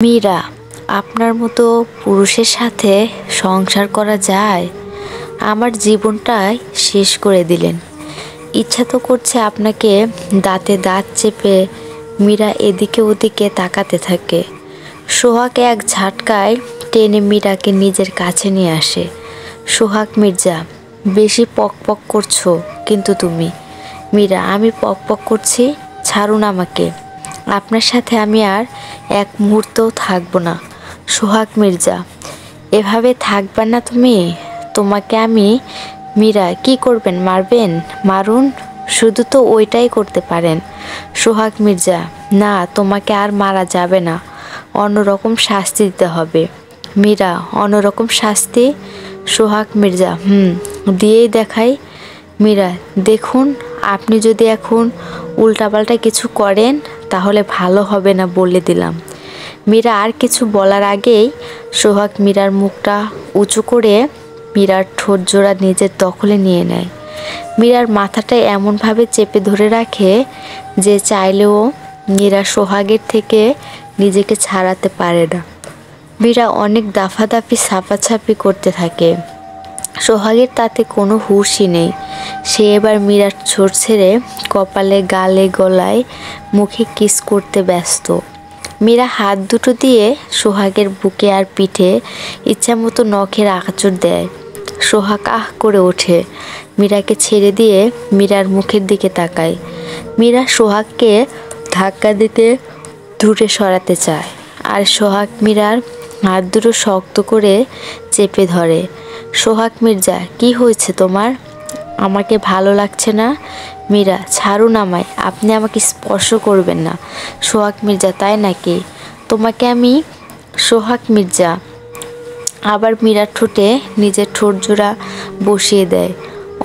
মীরা, আপনার মতো পুরুষের সাথে সংসার করা যায়? আমার জীবনটাই শেষ করে দিলেন। ইচ্ছা তো করছে আপনাকে দাঁতে দাঁত চেপে মীরা এদিকে ওদিকে তাকাতে থাকে। সোহাগ এক ঝাটকায় টেনে মীরাকে নিজের কাছে নিয়ে আসে। সোহাগ, মির্জা, বেশি পকপক করছো কিন্তু তুমি। মীরা, আমি পকপক করছি? ছাড়ুন আমাকে, আপনার সাথে আমি আর এক মুহূর্তও থাকবো না। সোহাগ, মির্জা, এভাবে থাকবে না তুমি? তোমাকে আমি। মীরা, কি করবেন? মারবেন? মারুন, শুধু তো ওইটাই করতে পারেন। সোহাগ, মির্জা, না, তোমাকে আর মারা যাবে না, অন্যরকম শাস্তি দিতে হবে। মীরা, অন্যরকম শাস্তি? সোহাগ, মির্জা, দিয়েই দেখাই। মীরা, দেখুন, আপনি যদি এখন উল্টাপাল্টা কিছু করেন তাহলে ভালো হবে না বলে দিলাম। মীরা আর কিছু বলার আগেই সোহাগ মীরার মুখটা উঁচু করে মীরার ঠোঁট জোড়া নিজের দখলে নিয়ে নেয়। মীরার মাথাটা এমনভাবে চেপে ধরে রাখে যে চাইলেও মীরা সোহাগের থেকে নিজেকে ছাড়াতে পারে না। মীরা অনেক দাফাদাফি ছাপাছাপি করতে থাকে। সোহাগের তাতে কোনো হুঁশই নেই। সে এবার মীরার ছোট ছেড়ে কপালে, গালে, গলায়, মুখে কিস করতে ব্যস্ত। মীরা হাত দুটো দিয়ে সোহাগের বুকে আর পিঠে ইচ্ছামতো নখের আঁচড় দেয়। সোহাগ আহ করে ওঠে। মীরাকে ছেড়ে দিয়ে মীরার মুখের দিকে তাকায়। মীরা সোহাগকে ধাক্কা দিতে দূরে সরাতে চায়, আর সোহাগ মীরার হাত দুটো শক্ত করে চেপে ধরে। সোহাগ, মির্জা, কি হয়েছে তোমার? আমাকে ভালো লাগছে না। মীরা, ছাড়ুন আমায়, আপনি আমাকে স্পর্শ করবেন না। সোহাগ, মির্জা, তাই নাকি? তোমাকে আমি। সোহাগ, মির্জা আবার মীরার ঠোঁটে নিজের ঠোঁট জোড়া বসিয়ে দেয়।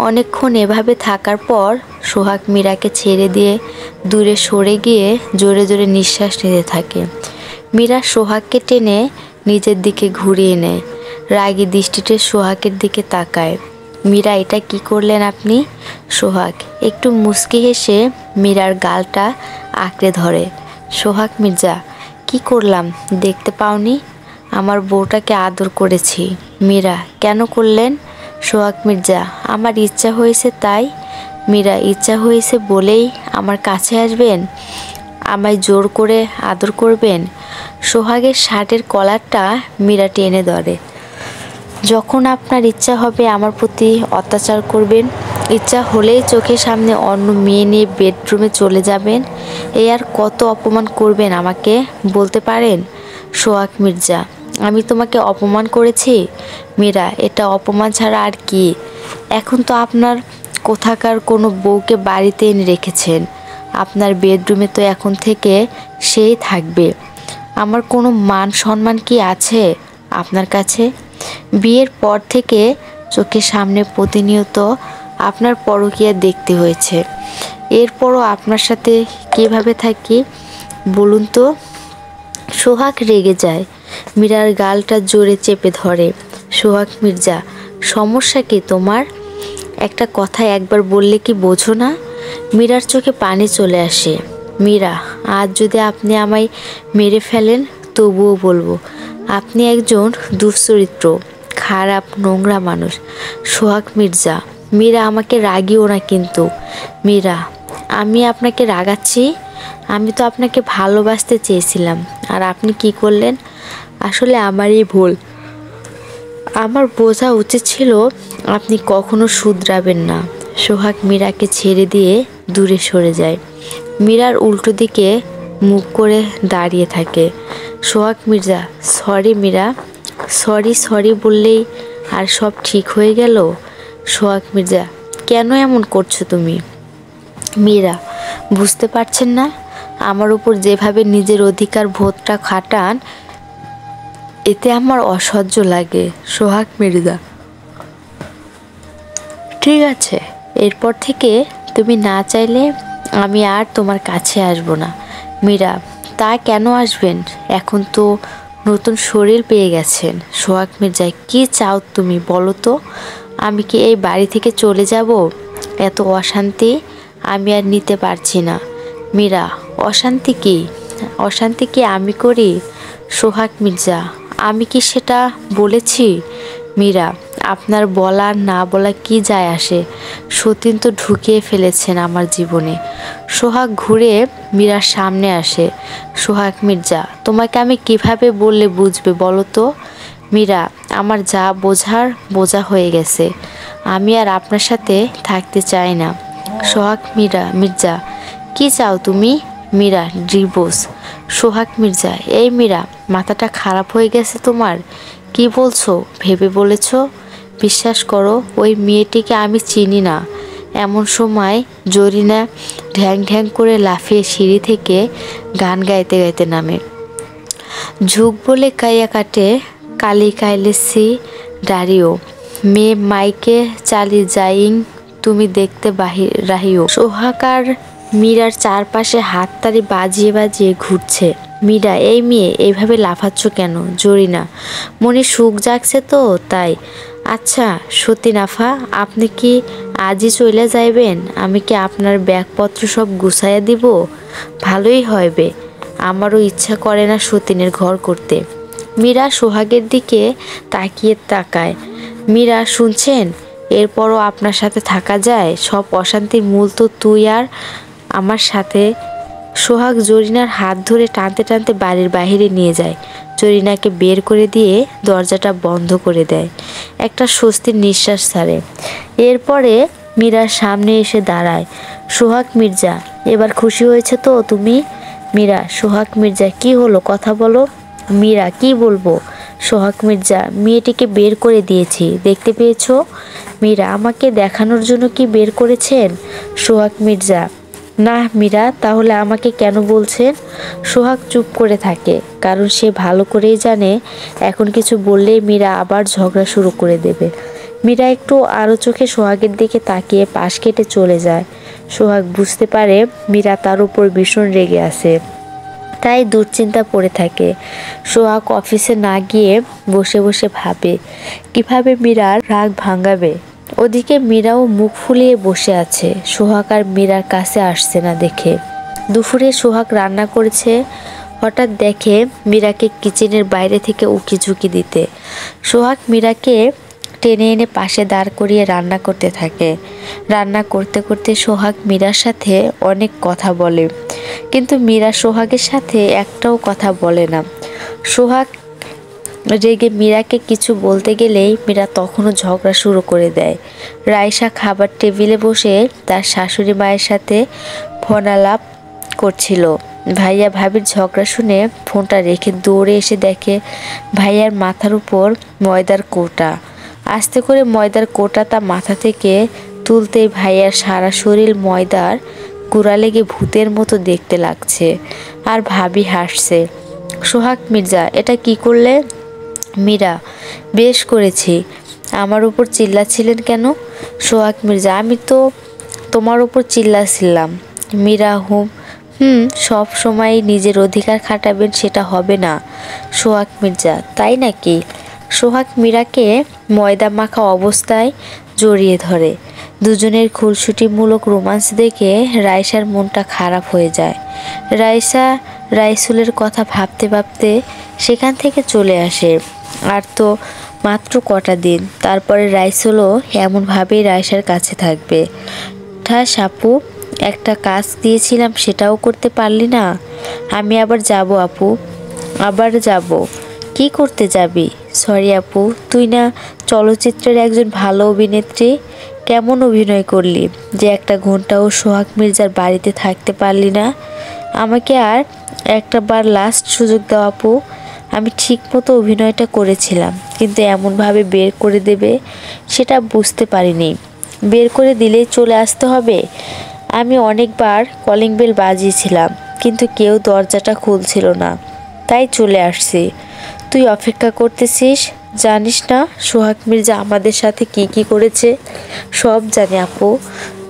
অনেকক্ষণ এভাবে থাকার পর সোহাগ মীরাকে ছেড়ে দিয়ে দূরে সরে গিয়ে জোরে জোরে নিঃশ্বাস নিতে থাকে। মীরা সোহাগকে টেনে নিজের দিকে ঘুরিয়ে নেয়। রাগী দৃষ্টিতে সোহাগের দিকে তাকায়। মীরা, এটা কি করলেন আপনি? সোহাগ একটু মুচকি হেসে মীরার গালটা আঁকড়ে ধরে। সোহাগ, মির্জা, কি করলাম দেখতে পাওনি? আমার বউটাকে আদর করেছি। মীরা, কেন করলেন? সোহাগ, মির্জা, আমার ইচ্ছা হয়েছে তাই। মীরা, ইচ্ছা হয়েছে বলেই আমার কাছে আসবেন? আমায় জোর করে আদর করবেন? সোহাগের শার্টের কলারটা মীরা টেনে ধরে। যখন আপনার ইচ্ছা হবে আমার প্রতি অত্যাচার করবেন, ইচ্ছা হলেই চোখের সামনে অন্য মেয়ে নিয়ে বেডরুমে চলে যাবেন। এই আর কত অপমান করবেন আমাকে বলতে পারেন? সোহাগ, মির্জা, আমি তোমাকে অপমান করেছি? মীরা, এটা অপমান ছাড়া আর কি? এখন তো আপনার কোথাকার কোনো বউকে বাড়িতে এনে রেখেছেন। আপনার বেডরুমে তো এখন থেকে সেই থাকবে। আমার কোনো মান সম্মান কি আছে আপনার কাছে? বিয়ের পর থেকে চোখের সামনে প্রতিনিয়ত আপনার পরকীয়া দেখতে হয়েছে। এরপরও আপনার সাথে কিভাবে থাকি বলুন তো? সোহাগ রেগে যায়। মীরার গালটা জোরে চেপে ধরে। সোহাগ, মির্জা, সমস্যা কি তোমার? একটা কথা একবার বললে কি বোঝো না? মীরার চোখে পানি চলে আসে। মীরা, আজ যদি আপনি আমায় মেরে ফেলেন তবুও বলবো আপনি একজন দুশ্চরিত্র, খারাপ, নোংরা মানুষ। সোহাগ, মির্জা, মীরা, আমাকে রাগিও না কিন্তু। মীরা, আমি আপনাকে রাগাচ্ছি? আমি তো আপনাকে ভালোবাসতে চেয়েছিলাম, আর আপনি কি করলেন? আসলে আমারই ভুল। আমার বোঝা উচিত ছিল আপনি কখনো শুধরাবেন না। সোহাগ মীরাকে ছেড়ে দিয়ে দূরে সরে যায়। মীরার উল্টো দিকে মুখ করে দাঁড়িয়ে থাকে। Sohag, Mirza, sorry Mira. Sorry sorry বললেই আর সব ঠিক হয়ে গেল? সোহাগ, মির্জা, কেন এমন করছো তুমি? মীরা, বুঝতে পারছেন না? আমার উপর যেভাবে নিজের অধিকার ভোটটা খাটান, এতে আমার অসহ্য লাগে। সোহাগ, মির্জা, ঠিক আছে, এরপর থেকে তুমি না চাইলে আমি আর তোমার কাছে আসব না। মীরা, তা কেন আসবেন? এখন তো নতুন শরীর পেয়ে গেছেন। সোহাগ, মির্জা, কি চাও তুমি বলো তো? আমি কি এই বাড়ি থেকে চলে যাব? এত অশান্তি আমি আর নিতে পারছি না। মীরা, অশান্তি কি? অশান্তি কি আমি করি? সোহাগ মির্জা, আমি কি সেটা বলেছি? মীরা, আপনার বলা না বলা কি যায় আসে? সতীন তো ঢুকিয়ে ফেলেছেন আমার জীবনে। সোহাগ ঘুরে মীরার সামনে আসে। সোহাগ মির্জা, তোমাকে আমি কিভাবে বললে বুঝবে বলো তো? মীরা, আমার যা বোঝার বোঝা হয়ে গেছে। আমি আর আপনার সাথে থাকতে চাই না। সোহাগ মির্জা, কি চাও তুমি? মীরা, ডিভোর্স। সোহাগ মির্জা, এই মীরা, মাথাটা খারাপ হয়ে গেছে তোমার? কি বলছো? ভেবে বলেছ? বিশ্বাস করো, ওই মেয়েটিকে আমি চিনি না। এমন সময় জরিনা ঢ্যাং ঢ্যাং করে লাফিয়ে সিঁড়ি থেকে গান গাইতে গাইতে নামে। ঝুঁক বলে কাইয়া কাটে, কালি কাইলেছি ডারিও, মেয়ে মাইকে চালি যাইং, তুমি দেখতে রাহিও। সোহাগ আর মীরার চারপাশে হাততালি বাজিয়ে বাজিয়ে ঘুরছে। মীরা, এই মেয়ে এইভাবে লাফাচ্ছ কেন? জরিনা, মনে সুখ জাগছে তো তাই। আচ্ছা সতীন আফা, আপনি কি আজই চলে যাইবেন? আমি কি আপনার ব্যাগপত্র সব গুছাইয়া দিব? ভালোই হইবে, আমারও ইচ্ছা করে না সতীনের ঘর করতে। মীরা সোহাগের দিকে তাকায়। মীরা, শুনছেন? এরপরও আপনার সাথে থাকা যায়? সব অশান্তির মূল তো তুই আর আমার সাথে। সোহাগ জরিনার হাত ধরে টানতে টানতে বাড়ির বাহিরে নিয়ে যায়। জরিনাকে বের করে দিয়ে দরজাটা বন্ধ করে দেয়। একটা স্বস্তির নিঃশ্বাস ছাড়ে। এরপরে মীরার সামনে এসে দাঁড়ায়। সোহাগ মির্জা, এবার খুশি হয়েছে তো তুমি? মীরা, সোহাগ মির্জা, কি হলো কথা বলো। মীরা, কি বলবো? সোহাগ মির্জা, মেয়েটিকে বের করে দিয়েছি, দেখতে পেয়েছো? মীরা, আমাকে দেখানোর জন্য কি বের করেছেন? সোহাগ মির্জা, না মীরা, তাহলে আমাকে কেন বলছেন? সোহাগ চুপ করে থাকে, কারণ সে ভালো করেই জানে এখন কিছু বললেই মীরা আবার ঝগড়া শুরু করে দেবে। মীরা একটু আরও চোখে সোহাগের দিকে তাকিয়ে পাশ কেটে চলে যায়। সোহাগ বুঝতে পারে মীরা তার উপর ভীষণ রেগে আছে, তাই দুশ্চিন্তা পড়ে থাকে। সোহাগ অফিসে না গিয়ে বসে বসে ভাবে কিভাবে মীরার রাগ ভাঙাবে। ওদিকে মীরাও মুখ ফুলিয়ে বসে আছে, সোহাগ আর মীরার কাছে আসছে না দেখে। দুপুরে সোহাগ রান্না করেছে, হঠাৎ দেখে মীরাকে কিচেনের বাইরে থেকে উকি ঝুঁকি দিতে। সোহাগ মীরাকে টেনে এনে পাশে দাঁড় করিয়ে রান্না করতে থাকে। রান্না করতে করতে সোহাগ মীরার সাথে অনেক কথা বলে, কিন্তু মীরা সোহাগের সাথে একটাও কথা বলে না। সোহাগ রেগে মীরাকে কিছু বলতে গেলেই মীরা তখনও ঝগড়া শুরু করে দেয়। রাইসা খাবার টেবিলে বসে তার শাশুড়ি মায়ের সাথে ফোনালাপ করছিল। ভাইয়া ভাবির ঝগড়া শুনে ফোনটা রেখে দৌড়ে এসে দেখে ভাইয়ার মাথার উপর ময়দার কৌটা। আস্তে করে ময়দার কৌটা তার মাথা থেকে তুলতেই ভাইয়ার সারা শরীর ময়দার গুঁড়া লেগে ভূতের মতো দেখতে লাগছে, আর ভাবি হাসছে। সোহাগ মির্জা, এটা কি করলে? মীরা, বেশ করেছি। আমার উপর চিল্লাছিলেন কেন? সোহাগ মির্জা, আমি তো তোমার উপর চিল্লাছিলাম। মীরা, সব সময় নিজের অধিকার খাটাবেন সেটা হবে না। সোহাগ মির্জা, তাই নাকি? সোহাগ মীরাকে ময়দা মাখা অবস্থায় জড়িয়ে ধরে। দুজনের খুনসুটিমূলক রোমান্স দেখে রাইসার মনটা খারাপ হয়ে যায়। রাইসা রাইসুলের কথা ভাবতে ভাবতে সেখান থেকে চলে আসে। আর তো মাত্র কটা দিন, তারপরে রাইসুলও এমনভাবেই রাইসার কাছে থাকবে। ঠাস আপু, একটা কাজ দিয়েছিলাম সেটাও করতে পারলি না। আমি আবার যাব আপু, আবার যাব। কি করতে যাবি? সরি আপু, তুই না চলচ্চিত্রের একজন ভালো অভিনেত্রী? কেমন অভিনয় করলি যে একটা ঘন্টাও সোহাগ মির্জার বাড়িতে থাকতে পারলি না? আমাকে আর একটা বার লাস্ট সুযোগ দাও আপু। আমি ঠিক মতো অভিনয়টা করেছিলাম, কিন্তু এমনভাবে বের করে দেবে সেটা বুঝতে পারিনি। বের করে দিলেই চলে আসতে হবে? আমি অনেকবার কলিং বেল বাজিয়েছিলাম, কিন্তু কেউ দরজাটা খুলছিল না, তাই চলে আসছি। তুই অপেক্ষা করতেছিস, জানিস না সোহাগ মির্জা আমাদের সাথে কি কি করেছে? সব জানি আপু,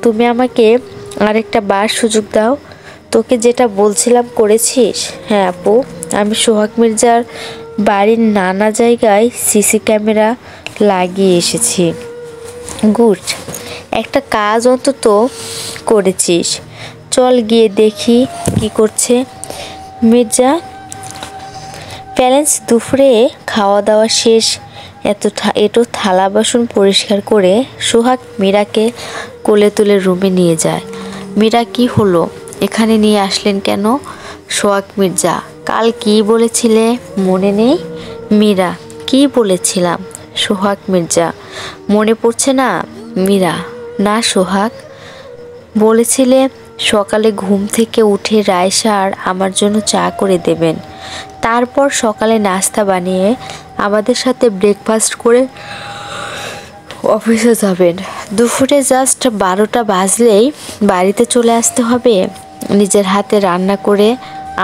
তুমি আমাকে আরেকটা বার সুযোগ দাও। তোকে যেটা বলছিলাম করেছিস? হ্যাঁ আপু, আমি সোহাগ মির্জার বাড়ির নানা জায়গায় সিসি ক্যামেরা লাগিয়ে এসেছি। গুড, একটা কাজ অন্তত করেছিস। চল গিয়ে দেখি কি করছে। প্যারেন্টস দুপুরে খাওয়া দাওয়া শেষ, এটো থালা বাসন পরিষ্কার করে সোহাগ মীরাকে কোলে তুলে রুমে নিয়ে যায়। মীরা, কি হলো, এখানে নিয়ে আসলেন কেন? সোহাগ মির্জা, কাল কি বলেছিলে মনে নেই? মীরা, কি বলেছিলাম? সোহাগ মির্জা, মনে পড়ছে না? মীরা, না সোহাগ, বলেছিলে সকালে ঘুম থেকে উঠে রায়সা আর আমার জন্য চা করে দেবেন, তারপর সকালে নাস্তা বানিয়ে আমাদের সাথে ব্রেকফাস্ট করে অফিসে যাবেন। দুপুরে জাস্ট 12টা বাজলেই বাড়িতে চলে আসতে হবে। নিজের হাতে রান্না করে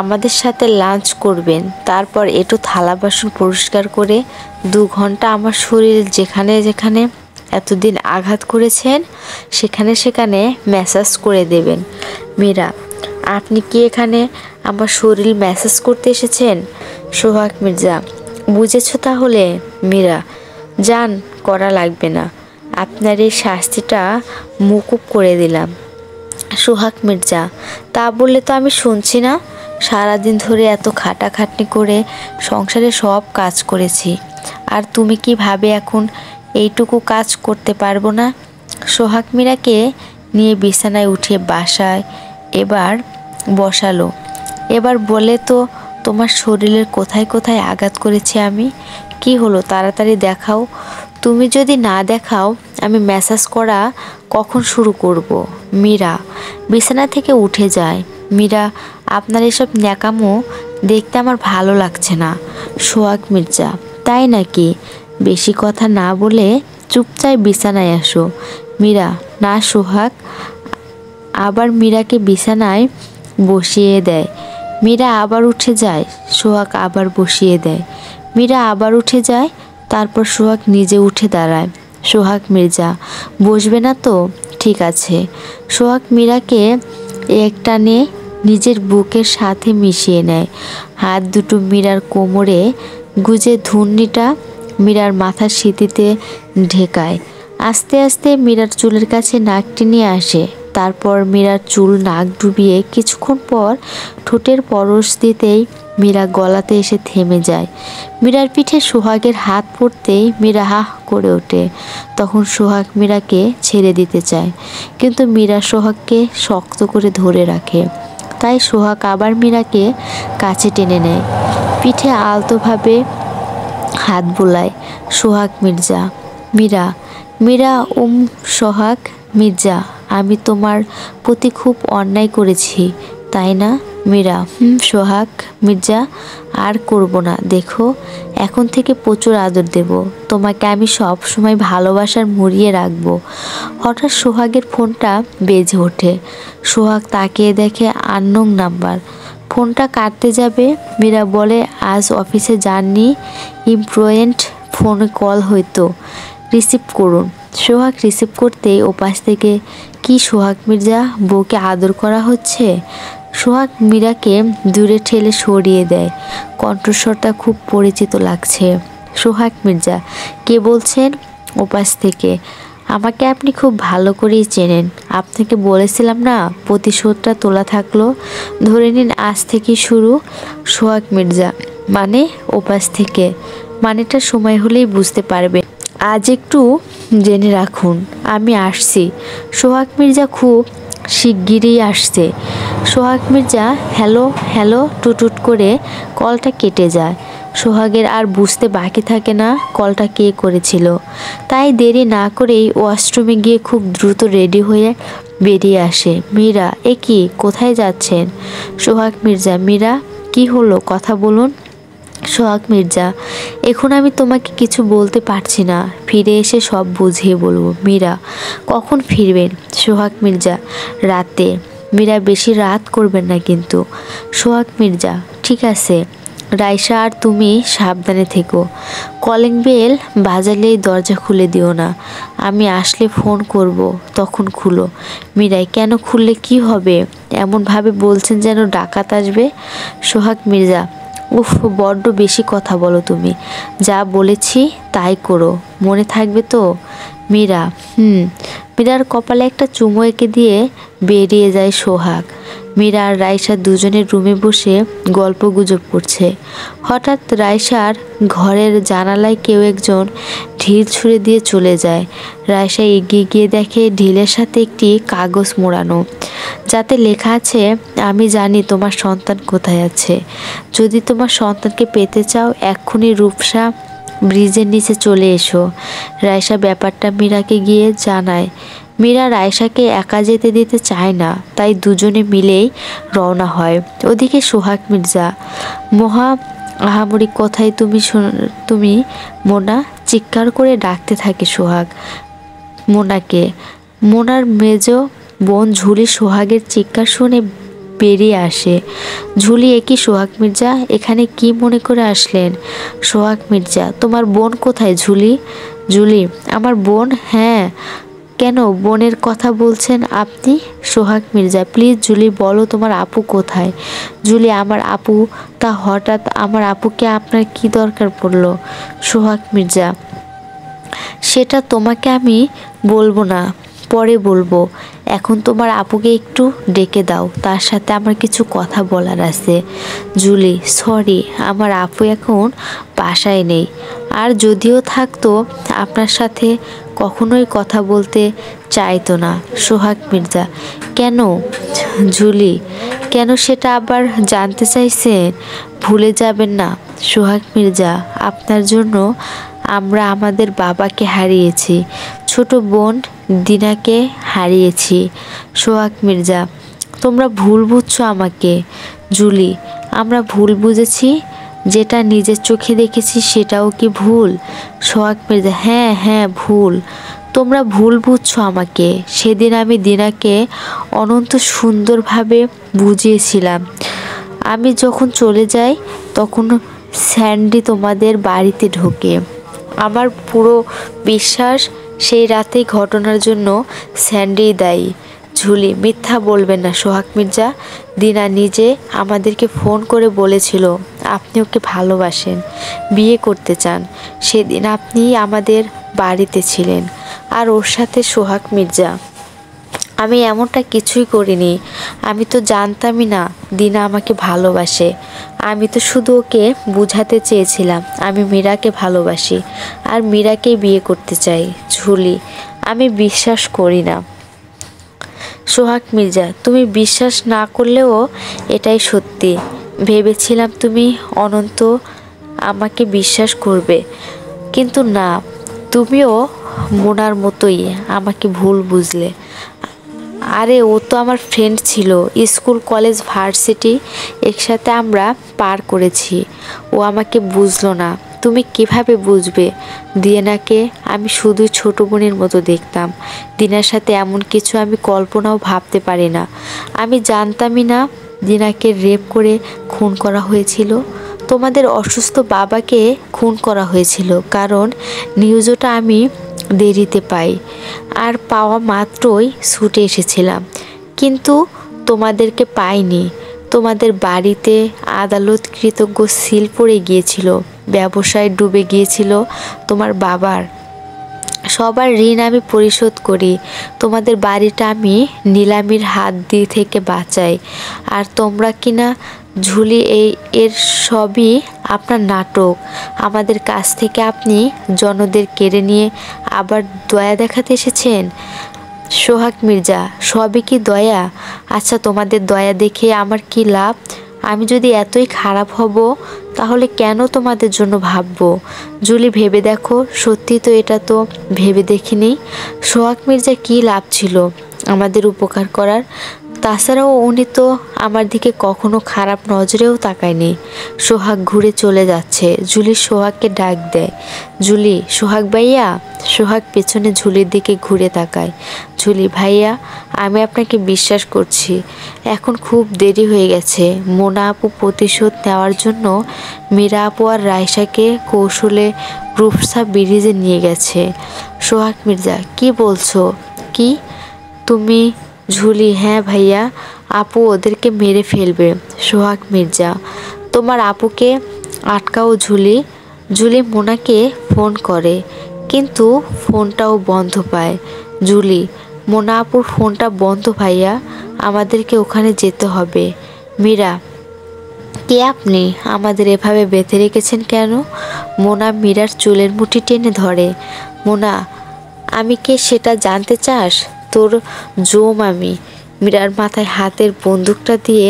আমাদের সাথে লাঞ্চ করবেন, তারপর একটু থালা বাসন পরিষ্কার করে 2 ঘন্টা আমার শরীর যেখানে যেখানে এতদিন আঘাত করেছেন সেখানে সেখানে ম্যাসাজ করে দেবেন। মীরা, আপনি কি এখানে আমার শরীর ম্যাসাজ করতে এসেছেন? সোহাগ মির্জা, বুঝেছ তাহলে? মীরা, যান, করা লাগবে না, আপনার এই শাস্তিটা মকুব করে দিলাম। সোহাগ মির্জা, তা বললে তো আমি শুনছি না। সারাদিন ধরে এত খাটাখাটনি করে সংসারে সব কাজ করেছি, আর তুমি কি ভাবে এখন এইটুকু কাজ করতে পারবো না? সোহাগ মীরাকে নিয়ে বিছানায় উঠিয়ে বাসায় এবার বসালো। এবার বলে তো তোমার শরীরের কোথায় কোথায় আঘাত করেছি আমি? কি হলো, তাড়াতাড়ি দেখাও। তুমি যদি না দেখাও আমি ম্যাসাজ করা কখন শুরু করব? মীরা বিছানা থেকে উঠে যায়। মীরা, আপনার এসব ন্যাকামো দেখতে আমার ভালো লাগছে না। সোহাগ মির্জা, তাই নাকি? বেশি কথা না বলে চুপচাপ বিছানায় আসো। মীরা, না সোহাগ। আবার মীরাকে বিছানায় বসিয়ে দেয়। মীরা আবার উঠে যায়। সোহাগ আবার বসিয়ে দেয়। মীরা আবার উঠে যায়। তারপর সোহাগ নিজে উঠে দাঁড়ায়। সোহাগ মির্জা, বসবে না তো? ঠিক আছে। সোহাগ মীরাকে একটানে নিজের বুকের সাথে মিশিয়ে নেয়। হাত দুটো মীরার কোমরে গুজে ধুন্নিটা মীরার মাথার সিঁথিতে ঢেকায়। আস্তে আস্তে মীরার চুলের কাছে নাক টেনে আসে। তারপর মীরার চুল নাক ডুবিয়ে কিছুক্ষণ পর ঠোঁটের পরশ দিতেই মীরা গলাতে এসে থেমে যায়। মীরার পিঠে সোহাগের হাত পড়তেই মীরা হাহ করে ওঠে। তখন সোহাগ মীরাকে ছেড়ে দিতে চায়, কিন্তু মীরা সোহাগকে শক্ত করে ধরে রাখে। তাই সোহাগ আবার মীরাকে কাছে টেনে নেয়, পিঠে আলতোভাবে হাত বুলায়। সোহাগ মির্জা। মীরা, মীরা সোহাগ মির্জা, আমি তোমার প্রতি খুব অন্যায় করেছি, তাই না? মীরা, সোহাগ মির্জা, আর করব না। দেখো, এখন থেকে প্রচুর আদর দেব তোমাকে, আমি সব সময় ভালোবাসার মুড়িয়ে রাখবো। হঠাৎ সোহাগের ফোনটা বেজে ওঠে। সোহাগ তাকিয়ে দেখে আননোন নাম্বার। ফোনটা কাটতে যাবে, মীরা বলে, আজ অফিসে যাননি, ইম্পর্টেন্ট ফোনে কল হয়তো, রিসিভ করুন। সোহাগ রিসিভ করতেই ওপাশ থেকে, কি সোহাগ মির্জা, বউকে আদর করা হচ্ছে? সোহাগ মীরাকে দূরে ঠেলে সরিয়ে দেয়। কণ্ঠস্বরটা খুব পরিচিত লাগছে। সোহাগ মির্জা, কে বলছেন? ওপাশ থেকে, আমাকে আপনি খুব ভালো করেই চেনেন, আপনাকে বলেছিলাম না প্রতিশোধটা তোলা থাকলো, ধরে নিন আজ থেকে শুরু। সোহাগ মির্জা, মানে? ওপাশ থেকে, মানেটা সময় হলেই বুঝতে পারবে, আজ একটু জেনে রাখুন, আমি আসছি। সোহাগ মির্জা খুব শিগগিরই আসছে। সোহাগ মির্জা হ্যালো হ্যালো টুটুট করে কলটা কেটে যায়। সোহাগের আর বুঝতে বাকি থাকে না কলটা কে করেছিল। তাই দেরি না করেই ওয়াশরুমে গিয়ে খুব দ্রুত রেডি হয়ে বেরিয়ে আসে। মীরা, এ কি, কোথায় যাচ্ছেন? সোহাগ মির্জা, মীরা, কি হলো, কথা বলুন। সোহাগ মির্জা, এখন আমি তোমাকে কিছু বলতে পারছি না, ফিরে এসে সব বুঝিয়ে বলবো। মীরা, কখন ফিরবেন? সোহাগ মির্জা, রাতে। মীরা, বেশি রাত করবেন না কিন্তু। সোহাগ মির্জা, ঠিক আছে, রাইসা আর তুমি সাবধানে থেকো। কলিং বেল বাজালেই দরজা খুলে দিও না, আমি আসলে ফোন করব, তখন খুলো। মীরাই, কেন খুললে কি হবে? এমনভাবে বলছেন যেন ডাকাত আসবে। সোহাগ মির্জা, উফ, বড্ড বেশি কথা বলো তুমি, যা বলেছি তাই করো, মনে থাকবে তো? মীরা, মীরার কপালে একটা চুমো এঁকে দিয়ে বেরিয়ে যায় সোহাগ। মীরা আর রাইসা দুজনের রুমে বসে গল্প গুজব করছে। হঠাৎ রাইসার ঘরের জানালায় কেউ একজন ঢিল ছুঁড়ে দিয়ে চলে যায়। রাইসা এগিয়ে গিয়ে দেখে ঢিলের সাথে একটি কাগজ মোড়ানো, যাতে লেখা আছে, আমি জানি তোমার সন্তান কোথায় আছে। যদি তোমার সন্তানকে পেতে চাও এক্ষুনি রূপসা ব্রিজের নিচে চলে এসো। রাইসা ব্যাপারটা মীরাকে গিয়ে জানায়। মীরা রাইসাকে একা যেতে দিতে চায় না, তাই দুজনে মিলেই রওনা হয়। ওদিকে সোহাগ মির্জা, মহা আহামরি কথায় তুমি মোনা চিৎকার করে ডাকতে থাকে সোহাগ মোনাকে। মোনার মেজ বোন ঝুলি সোহাগের চিৎকার শুনে বেরিয়ে আসে। ঝুলি, একই সোহাগ মির্জা, এখানে কি মনে করে আসলেন? সোহাগ মির্জা, তোমার বোন কোথায় ঝুলি? ঝুলি, আমার বোন? হ্যাঁ, কেন বোনের কথা বলছেন আপনি? সোহাগ মির্জা, প্লিজ ঝুলি বলো তোমার আপু কোথায়? ঝুলি, আমার আপু? তা হঠাৎ আমার আপুকে আপনার কি দরকার পড়লো? সোহাগ মির্জা, সেটা তোমাকে আমি বলবো না, পরে বলবো। এখন তোমার আপুকে একটু ডেকে দাও, তার সাথে আমার কিছু কথা বলার আছে। জুলি, সরি, আমার আপু এখন বাসায় নেই, আর যদিও থাকতো আপনার সাথে কখনোই কথা বলতে চাইতো না। সোহাগ মির্জা, কেন? জুলি, কেন সেটা আবার জানতে চাইছেন? ভুলে যাবেন না সোহাগ মির্জা, আপনার জন্য আমরা আমাদের বাবাকে হারিয়েছি, ছোট বোন দিনাকে হারিয়েছি। সোহাগ মির্জা, তোমরা ভুল বুঝছো আমাকে। জুলি, আমরা ভুল বুঝেছি? যেটা নিজের চোখে দেখেছি সেটাও কি ভুল? সোহাগ মির্জা, হ্যাঁ হ্যাঁ ভুল, তোমরা ভুল বুঝছো আমাকে। সেদিন আমি দিনাকে অনন্ত সুন্দরভাবে বুঝিয়েছিলাম। আমি যখন চলে যাই তখন স্যান্ডি তোমাদের বাড়িতে ঢোকে। আমার পুরো বিশ্বাস সেই রাতেই ঘটনার জন্য স্যান্ডিই দায়ী। ঝুলি, মিথ্যা বলবেন না সোহাগ মির্জা, দিনা নিজে আমাদেরকে ফোন করে বলেছিল আপনি ওকে ভালোবাসেন, বিয়ে করতে চান। সেদিন আপনি আমাদের বাড়িতে ছিলেন। আর ওর সাথে সোহাগ মির্জা, আমি এমনটা কিছুই করিনি। আমি তো জানতামই না দিনা আমাকে ভালোবাসে। আমি তো শুধু ওকে বুঝাতে চেয়েছিলাম আমি মীরাকে ভালোবাসি আর মীরাকেই বিয়ে করতে চাই। ঝুলি, আমি বিশ্বাস করি না। সোহাগ মির্জা, তুমি বিশ্বাস না করলেও এটাই সত্যি। ভেবেছিলাম তুমি অনন্ত আমাকে বিশ্বাস করবে, কিন্তু না, তুমিও মোনার মতোই আমাকে ভুল বুঝলে। আরে ও তো আমার ফ্রেন্ড ছিল, স্কুল কলেজ ভার্সিটি একসাথে আমরা পার করেছি। ও আমাকে বুঝলো না। তুমি কিভাবে বুঝবে? দিনাকে আমি শুধুই ছোট বোনের মতো দেখতাম। দিনার সাথে এমন কিছু আমি কল্পনাও ভাবতে পারি না। আমি জানতামই না দিনাকে রেপ করে খুন করা হয়েছিল। তোমাদের অসুস্থ বাবাকে খুন করা হয়েছিল, কারণ নিউজটা আমি দেরিতে পাই, আর পাওয়া মাত্রই ছুটে এসেছিলাম, কিন্তু তোমাদেরকে পাইনি। তোমাদের বাড়িতে আদালত কৃতজ্ঞ সিল পড়ে গিয়েছিল, ব্যবসায় ডুবে গিয়েছিল তোমার বাবার। সবার ঋণ আমি পরিশোধ করি। তোমাদের বাড়িটা আমি নিলামির হাত দিয়ে থেকে বাঁচাই। আর তোমরা কিনা ঝুলি, এর সবই আপনার নাটক। আমাদের কাছ থেকে আপনি জনদের কেড়ে নিয়ে আবার দয়া দেখাতে এসেছেন। সোহাগ মির্জা, সবই কি দয়া? আচ্ছা, তোমাদের দয়া দেখে আমার কি লাভ? আমি যদি এতই খারাপ হব তাহলে কেন তোমাদের জন্য ভাববো? জুলি, ভেবে দেখো, সত্যি তো এটা তো ভেবে দেখিনি। সোহাগ মির্জা, কী লাভ ছিল আমাদের উপকার করার? তাছাড়াও উনি তো আমার দিকে কখনো খারাপ নজরেও তাকায়নি। সোহাগ ঘুরে চলে যাচ্ছে। জুলি সোহাগকে ডাক দেয়, জুলি, সোহাগ ভাইয়া। সোহাগ পেছনে ঝুলির দিকে ঘুরে তাকায়। ঝুলি, ভাইয়া, আমি আপনাকে বিশ্বাস করছি। এখন খুব দেরি হয়ে গেছে। মোনা আপু প্রতিশোধ নেওয়ার জন্য মীরা আপু আর রাইসাকে কৌশলে রূপসা ব্রিজে নিয়ে গেছে। সোহাগ মির্জা, কি বলছো? কি তুমি? ঝুলি, হ্যাঁ ভাইয়া, আপু ওদেরকে মেরে ফেলবে। সোহাগ মির্জা, তোমার আপুকে আটকাও ঝুলি। ঝুলি মোনাকে ফোন করে, কিন্তু ফোনটাও বন্ধ পায়। ঝুলি, মোনা আপুর ফোনটা বন্ধ ভাইয়া, আমাদেরকে ওখানে যেতে হবে। মীরা, কে আপনি? আমাদের এভাবে বেঁধে রেখেছেন কেন? মোনা মীরার চুলের মুঠি টেনে ধরে। মোনা, আমি কে সেটা জানতে চাস? তোর জম আমি। মীরার মাথায় হাতের বন্দুকটা দিয়ে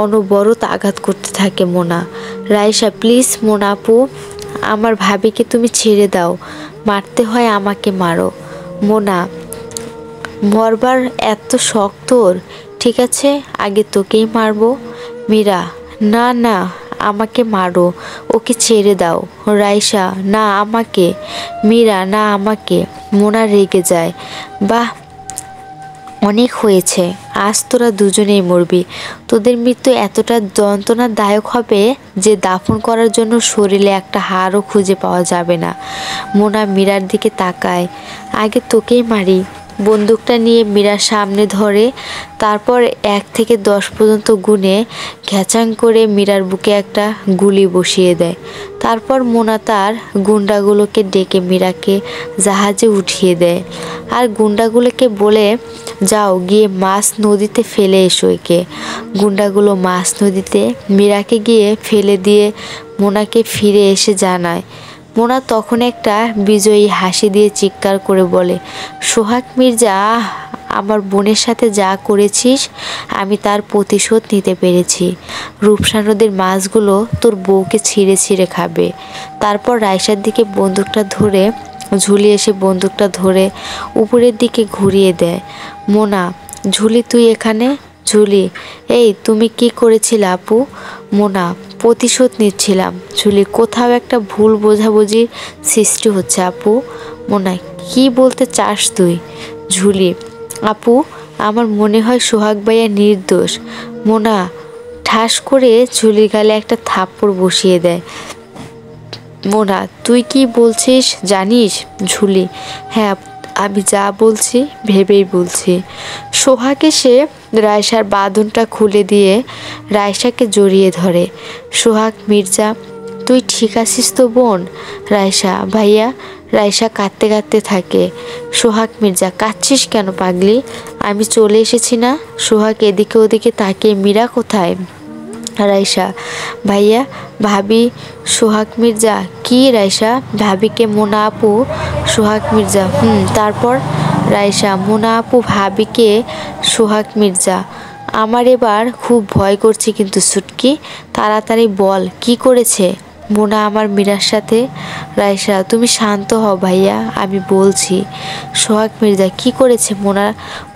অনবরত আঘাত করতে থাকে মোনা। রাইসা, প্লিজ মোনা আপু, আমার ভাবিকে তুমি ছেড়ে দাও। মারতে হয় আমাকে মারো। মোনা, মরবার এত শখ তোর? ঠিক আছে, আগে তোকেই মারবো। মীরা, না না, আমাকে মারো, ওকে ছেড়ে দাও। রাইসা, না আমাকে। মীরা, না আমাকে। মোনা রেগে যায়। বাহ, অনেক হয়েছে, আজ তোরা দুজনেই মরবি। তোদের মৃত্যু এতটা যন্ত্রণাদায়ক হবে যে দাফন করার জন্য শরীরে একটা হাড়ও খুঁজে পাওয়া যাবে না। মোনা মীরার দিকে তাকায়। আগে তোকেই মারি। বন্দুকটা নিয়ে মীরার সামনে ধরে, তারপর 1 থেকে 10 পর্যন্ত গুনে ঘ্যাচাং করে মীরার বুকে একটা গুলি বসিয়ে দেয়। তারপর মোনা তার গুন্ডাগুলোকে ডেকে মীরাকে জাহাজে উঠিয়ে দেয় আর গুন্ডাগুলোকে বলে, যাও গিয়ে মাছ নদীতে ফেলে এসো একে। গুন্ডাগুলো মাছ নদীতে মীরাকে গিয়ে ফেলে দিয়ে মোনাকে ফিরে এসে জানায়। মোনা তখন একটা বিজয়ী হাসি দিয়ে চিৎকার করে বলে, সোহাগ মির্জা, আমার বোনের সাথে যা করেছিস আমি তার প্রতিশোধ নিতে পেরেছি। রূপসা নদীর মাছগুলো তোর বউকে ছিঁড়ে ছিঁড়ে খাবে। তারপর রাইসার দিকে বন্দুকটা ধরে ঝুলি এসে বন্দুকটা ধরে উপরের দিকে ঘুরিয়ে দেয়। মোনা, ঝুলি তুই এখানে? ঝুলি, এই তুমি কি করেছিলে আপু? মোনা, প্রতিশোধ নিচ্ছিলাম। ঝুলি, কোথাও একটা ভুল বোঝাবুঝির সৃষ্টি হচ্ছে আপু। মোনা, কি বলতে চাস তুই? ঝুলি, আপু, আমার মনে হয় সোহাগ ভাইয়া নির্দোষ। মোনা ঠাস করে ঝুলির গালে একটা থাপ্পড় বসিয়ে দেয়। মোনা, তুই কি বলছিস জানিস? ঝুলি, হ্যাঁ, আমি যা বলছি ভেবেই বলছি। সোহাগ এসে রায়সার বাঁধনটা খুলে দিয়ে রায়সাকে জড়িয়ে ধরে। সোহাগ মির্জা, তুই ঠিক আছিস তো বোন? রায়সা, ভাইয়া। রায়সা কাঁদতে কাঁদতে থাকে। সোহাগ মির্জা, কাঁদছিস কেন পাগলি? আমি চলে এসেছি না? সোহাগ এদিকে ওদিকে তাকিয়ে, মীরা কোথায়? রায়সা, ভাইয়া, ভাবি। সোহাগ মির্জা, কি রায়সা? ভাবিকে? মোনা আপু। সোহাগ মির্জা, তারপর? রায়সা, মোনা আপু ভাবিকে। সোহাগ মির্জা, আমার এবার খুব ভয় করছে কিন্তু ছুটকি, তাড়াতাড়ি বল কি করেছে মোনা আমার মীরার সাথে? রায়সা, তুমি শান্ত হও ভাইয়া, আমি বলছি। সোহাগ মির্জা, কি করেছে মোনা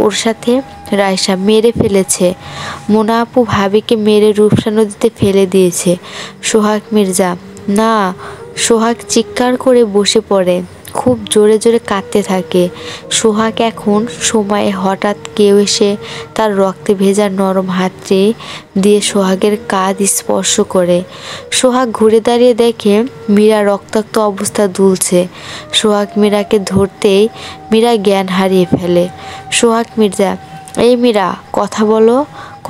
ওর সাথে? রায়সা, মেরে ফেলেছে। মোনা আপু ভাবিকে মেরে রূপসা নদীতে ফেলে দিয়েছে। সোহাগ মির্জা, না। সোহাগ চিৎকার করে বসে পড়ে, খুব জোরে জোরে কাঁদতে থাকে। সোহাগ এখন সময়ে হঠাৎ কেউ এসে তার রক্তে ভেজা নরম হাতটি দিয়ে সোহাগের কাঁধ স্পর্শ করে। সোহাগ ঘুরে দাঁড়িয়ে দেখে মীরা রক্তাক্ত অবস্থা দুলছে। সোহাগ মীরাকে ধরতেই মীরা জ্ঞান হারিয়ে ফেলে। সোহাগ মির্জা, এই মীরা, কথা বলো,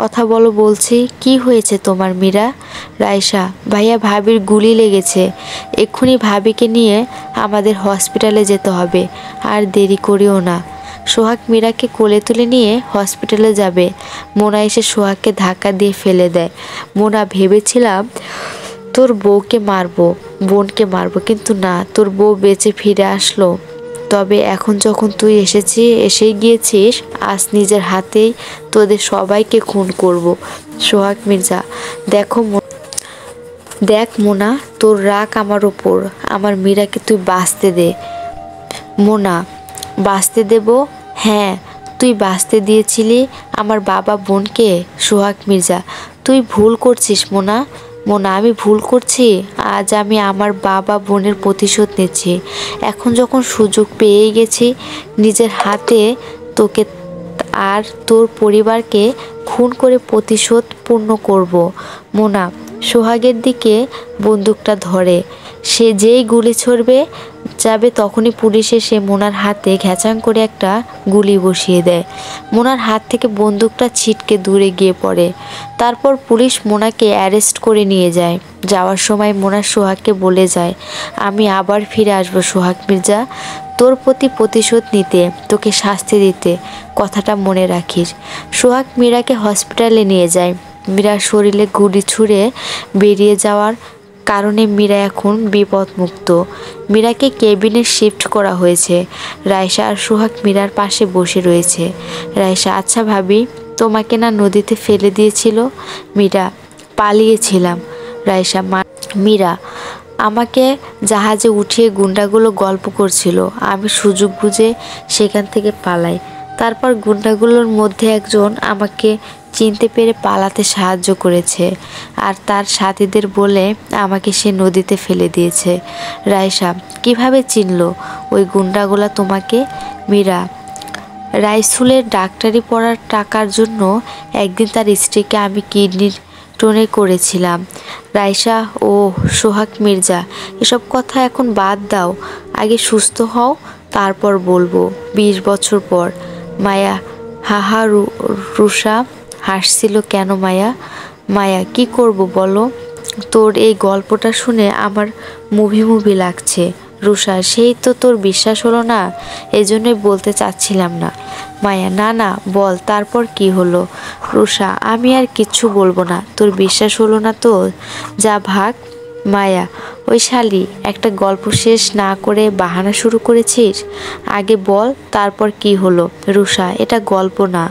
কথা বলো বলছি, কি হয়েছে তোমার মীরা? রায়সা, ভাইয়া ভাবির গুলি লেগেছে, এক্ষুনি ভাবিকে নিয়ে আমাদের হসপিটালে যেতে হবে, আর দেরি করিও না। সোহাগ মীরাকে কোলে তুলে নিয়ে হসপিটালে যাবে। মোনা এসে সোহাগকে ধাক্কা দিয়ে ফেলে দেয়। মোনা, ভেবেছিলাম তোর বউকে মারবো, বোনকে মারবো, কিন্তু না, তোর বউ বেঁচে ফিরে আসলো। তবে এখন যখন তুই এসেই গিয়েছিস, আজ নিজের হাতেই তোদের সবাইকে খুন করব। সোহাগ মির্জা, দেখ মোনা, তোর রাগ আমার ওপর, আমার মীরাকে তুই বাঁচতে দে। মোনা, বাঁচতে দেব? হ্যাঁ, তুই বাঁচতে দিয়েছিলি আমার বাবা বোনকে। সোহাগ মির্জা, তুই ভুল করছিস মোনা। মোনা, আমি ভুল করছি? আজ আমি আমার বাবা বোনের প্রতিশোধ নিচ্ছি। এখন যখন সুযোগ পেয়েই গেছি, নিজের হাতে তোকে আর তোর পরিবারকে খুন করে প্রতিশোধ পূর্ণ করব। মোনা সোহাগের দিকে বন্দুকটা ধরে, সে যেই গুলি ছড়বে যাবে তখনই পুলিশ এসে মোনার হাতে ঘ্যাচাং করে একটা গুলি বসিয়ে দেয়। মোনার হাত থেকে বন্দুকটা ছিটকে দূরে গিয়ে পড়ে। তারপর পুলিশ মোনাকে অ্যারেস্ট করে নিয়ে যায়। যাওয়ার সময় মোনা সোহাগকে বলে যায়, আমি আবার ফিরে আসবো সোহাগ মির্জা, তোর প্রতি প্রতিশোধ নিতে, তোকে শাস্তি দিতে, কথাটা মনে রাখিস। সোহাগ মীরাকে হসপিটালে নিয়ে যায়। মীরার শরীরে গুলি ছুঁড়ে বেরিয়ে যাওয়ার কারণে মীরা এখন বিপদমুক্ত। মীরাকে কেবিনে শিফট করা হয়েছে। রায়শা আর সোহাগ মীরার পাশে বসে রয়েছে। রায়শা, আচ্ছা ভাবি, তোমাকে না নদীতে ফেলে দিয়েছিল? মীরা, পালিয়েছিলাম। রায়শা, মীরা, আমাকে জাহাজে উঠিয়ে গুন্ডাগুলো গল্প করছিল, আমি সুযোগ বুঝে সেখান থেকে পালাই। তারপর গুন্ডাগুলোর মধ্যে একজন আমাকে চিনতে পেরে পালাতে সাহায্য করেছে, আর তার সাথীদের বলে আমাকে সে নদীতে ফেলে দিয়েছে। রায়শা, কিভাবে চিনলো ওই গুন্ডাগুলা তোমাকে? মীরা, রাইসুলের ডাক্তারি পড়ার টাকার জন্য একদিন তার স্ত্রীকে আমি কিডনির টোনে করেছিলাম। রায়শা, ও সোহাগ মির্জা, এসব কথা এখন বাদ দাও, আগে সুস্থ হও, তারপর বলবো। 20 বছর পর। মায়া, হাহা। রুষা হাসছিল কেন মায়া? মায়া, কি করব বলো, তোর এই গল্পটা শুনে আমার মুভি লাগছে। রুষা, সেই তো তোর বিশ্বাস হলো না, এজন্যই বলতে চাচ্ছিলাম না। মায়া, না না, বল তারপর কি হলো? রুষা, আমি আর কিচ্ছু বলবো না, তোর বিশ্বাস হলো না তো যা ভাগ। মায়া, ওই শালি, একটা গল্প শেষ না করে বাহানা শুরু করেছিস, আগে বল তারপর কি হলো। রুষা, এটা গল্প না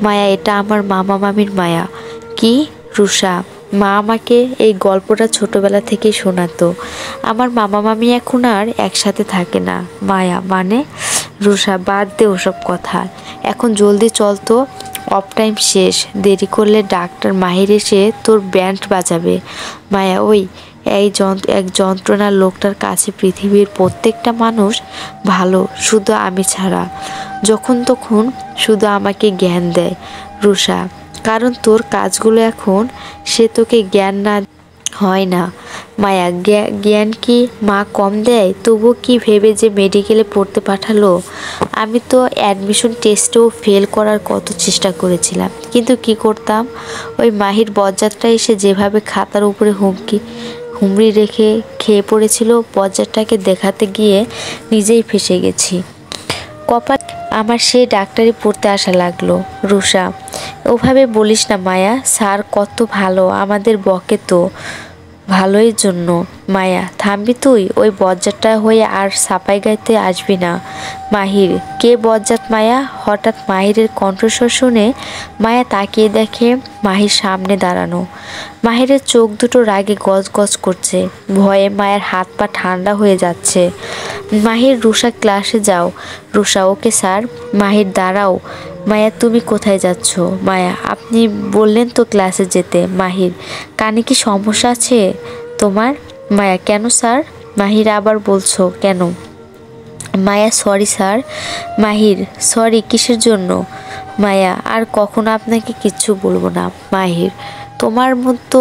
মায়া, এটা আমার মামা মামির মায়া। কি? রুষা, মা আমাকে এই গল্পটা ছোটবেলা থেকেই শোনাতো। আমার মামা মামি এখন আর একসাথে থাকে না। মায়া, মানে? রুষা, বাদ দে ওসব কথা, এখন জলদি চল তো, অফ টাইম শেষ, দেরি করলে ডাক্তার মাহির এসে তোর ব্যান্ড বাজাবে। মায়া, ওই এক যন্ত্রণার লোকটার কাছে পৃথিবীর প্রত্যেকটা মানুষ ভালো, শুধু আমি ছাড়া। যখন তখন শুধু আমাকে জ্ঞান দেয়। রুষা, কারণ তোর কাজগুলো এখন সে তোকে জ্ঞান না হয় না। মায়া, জ্ঞান কি মা কম দেয়? তবু কি ভেবে যে মেডিকেলে পড়তে পাঠালো? আমি তো অ্যাডমিশন টেস্টেও ফেল করার কত চেষ্টা করেছিলাম, কিন্তু কি করতাম, ওই মাহির বজ্জাতটা এসে যেভাবে খাতার উপরে হুমড়ি রেখে খেয়ে পড়েছিল, বজ্জাতটাকে দেখাতে গিয়ে নিজেই ফেঁসে গেছি। কপাল আমার সেই ডাক্তারি পড়তে আসা লাগলো। রুষা, ওভাবে বলিস না মায়া, স্যার কত ভালো, আমাদের বকে তো ভালোই জন্য। মায়া, থামবি তুই? ওই বজ্জাতটা হয়ে আর সাপাই গাইতে আসবি না। মাহির, কে বজ্জাত? মায়া। হঠাৎ মাহিরের কণ্ঠস্বর শুনে মায়া তাকিয়ে দেখে মাহির সামনে দাঁড়ানো। মাহিরের চোখ দুটো রাগে গজগজ করছে, ভয়ে মায়ের হাত পা ঠান্ডা হয়ে যাচ্ছে। মাহির, রুষা ক্লাসে যাও। Rusha, okay sir. মাহির, দাঁড়াও। মায়া, তুমি কোথায় যাচ্ছ? মায়া, আপনি বললেন তো ক্লাসে যেতে। মাহির, কানে কি সমস্যা আছে তোমার? মায়া, কেন স্যার? মাহির, আবার বলছো কেন? মায়া, সরি স্যার। মাহির, সরি কিসের জন্য? মায়া, আর কখনো আপনাকে কিচ্ছু বলবো না। মাহির, তোমার মতো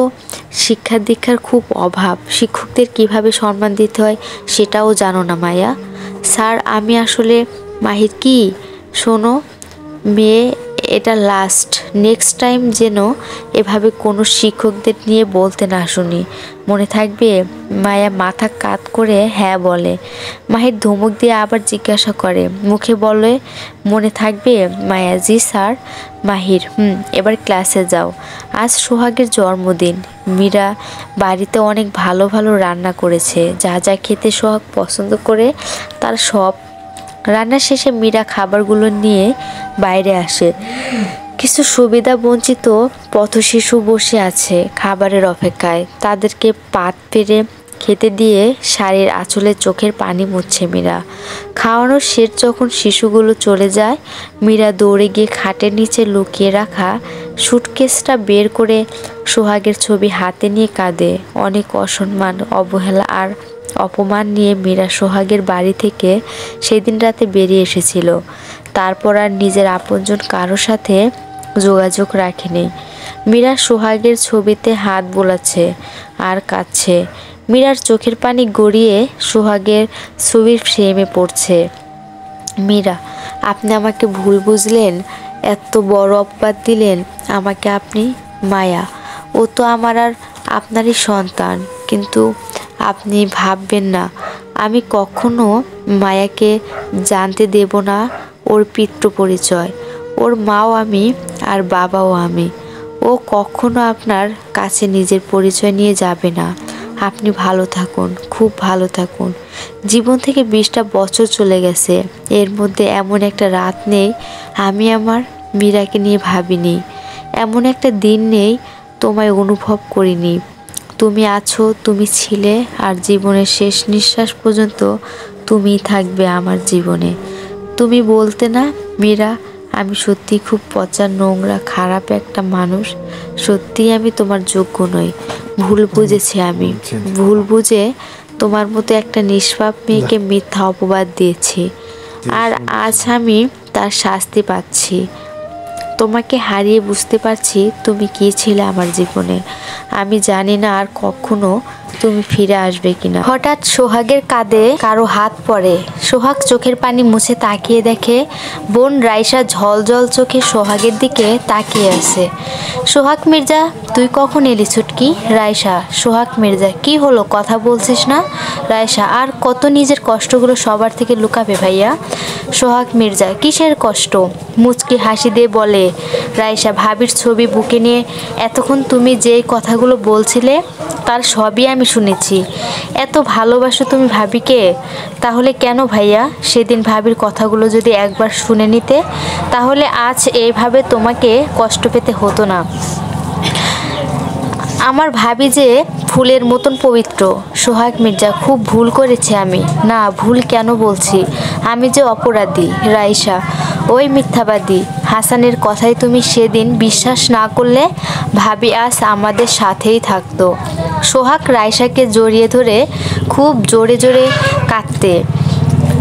শিক্ষা দীক্ষার খুব অভাব, শিক্ষকদের কিভাবে সম্মান দিতে হয় সেটাও জানো না মায়া। স্যার, আমি আসলে। মাহির, কি? শোনো মেয়ে, এটা লাস্ট, নেক্সট টাইম যেন এভাবে কোনো শিক্ষকদের নিয়ে বলতে না শুনি, মনে থাকবে? মায়া মাথা কাত করে হ্যাঁ বলে। মাহির ধমক দিয়ে আবার জিজ্ঞাসা করে, মুখে বলে মনে থাকবে? মায়া, জি স্যার। মাহির, এবার ক্লাসে যাও। আজ সোহাগের জন্মদিন। মীরা বাড়িতে অনেক ভালো ভালো রান্না করেছে, যা যা খেতে সোহাগ পছন্দ করে তার সব। রান্না শেষে মীরা খাবারগুলো নিয়ে বাইরে আসে। কিছু সুবিধা বঞ্চিত পথশিশু বসে আছে খাবারের অপেক্ষায়, তাদেরকে পাত পেরে খেতে দিয়ে শাড়ির আঁচলে চোখের পানি মুছছে মীরা। খাওয়ানোর শেষ যখন শিশুগুলো চলে যায়, মীরা দৌড়ে গিয়ে খাটের নিচে লুকিয়ে রাখা সুটকেসটা বের করে সোহাগের ছবি হাতে নিয়ে কাঁদে। অনেক অসম্মান, অবহেলা আর অপমান নিয়ে মীরা সোহাগের বাড়ি থেকে সেদিন রাতে বেরিয়ে এসেছিল। তারপর আর নিজের আপনজন কারোর সাথে যোগাযোগ রাখেনি। মীরা সোহাগের ছবিতে হাত বোলাচ্ছে আর কাঁদছে। মীরার চোখের পানি গড়িয়ে সোহাগের ছবির ফ্রেমে পড়ছে। মীরা, আপনি আমাকে ভুল বুঝলেন, এত বড় অপবাদ দিলেন আমাকে আপনি। মায়া, ও তো আমার আর আপনারই সন্তান, কিন্তু আপনি ভাববেন না আমি কখনো মায়াকে জানতে দেব না ওর পিতৃ পরিচয়। ওর মাও আমি আর বাবাও আমি। ও কখনো আপনার কাছে নিজের পরিচয় নিয়ে যাবে না। আপনি ভালো থাকুন, খুব ভালো থাকুন। জীবন থেকে 20টা বছর চলে গেছে, এর মধ্যে এমন একটা রাত নেই আমি আমার মীরাকে নিয়ে ভাবিনি। এমন একটা দিন নেই তোমায় অনুভব করিনি। তুমি আছো, তুমি ছিলে, আর জীবনের শেষ নিঃশ্বাস পর্যন্ত তুমিই থাকবে আমার জীবনে। তুমি বলতে না মীরা, আমি সত্যি খুব পচা, নোংরা, খারাপ একটা মানুষ। সত্যিই আমি তোমার যোগ্য নই। ভুল বুঝেছি আমি। ভুল বুঝে তোমার মতো একটা নিষ্পাপ মেয়েকে মিথ্যা অপবাদ দিয়েছি, আর আজ আমি তার শাস্তি পাচ্ছি। তোমাকে হারিয়ে বুঝতে পারছি তুমি কী ছিলে আমার জীবনে। আমি জানি না আর কখনো তুমি ফিরে আসবে কিনা। হঠাৎ সোহাগের কাঁধে কারো হাত পড়ে। সোহাগ চোখের পানি মুছে তাকিয়ে দেখে বোন রাইসা ঝলঝল চোখে সোহাগের দিকে তাকিয়ে আছে। সোহাগ মির্জা, তুই কখন এলি ছুটকি? রাইসা, সোহাগ মির্জা, কি হলো, কথা বলছিস না? রাইসা, আর কত নিজের কষ্টগুলো সবার থেকে লুকাবে ভাইয়া? সোহাগ মির্জা, কিসের কষ্ট? মুচকি হাসি দিয়ে বলে রাইসা, ভাবির ছবি বুকে নিয়ে এতক্ষণ তুমি যেই কথাগুলো বলছিলে তার সবই আমি শুনেছি। এত ভালোবাসো তুমি ভাবিকে, তাহলে কেন ভাইয়া সেদিন ভাবির কথাগুলো যদি একবার শুনে নিতে, তাহলে আজ এইভাবে তোমাকে কষ্ট পেতে হতো না। আমার ভাবি যে ফুলের মতন পবিত্র। সোহাগ মির্জা, খুব ভুল করেছি আমি। না, ভুল কেন বলছি, আমি যে অপরাধী। রাইসা, ওই মিথ্যাবাদী হাসানের কথাই তুমি সেদিন বিশ্বাস না করলে ভাবি আজ আমাদের সাথেই থাকতো। সোহাগ রাইসাকে জড়িয়ে ধরে খুব জোরে জোরে কাঁদতে।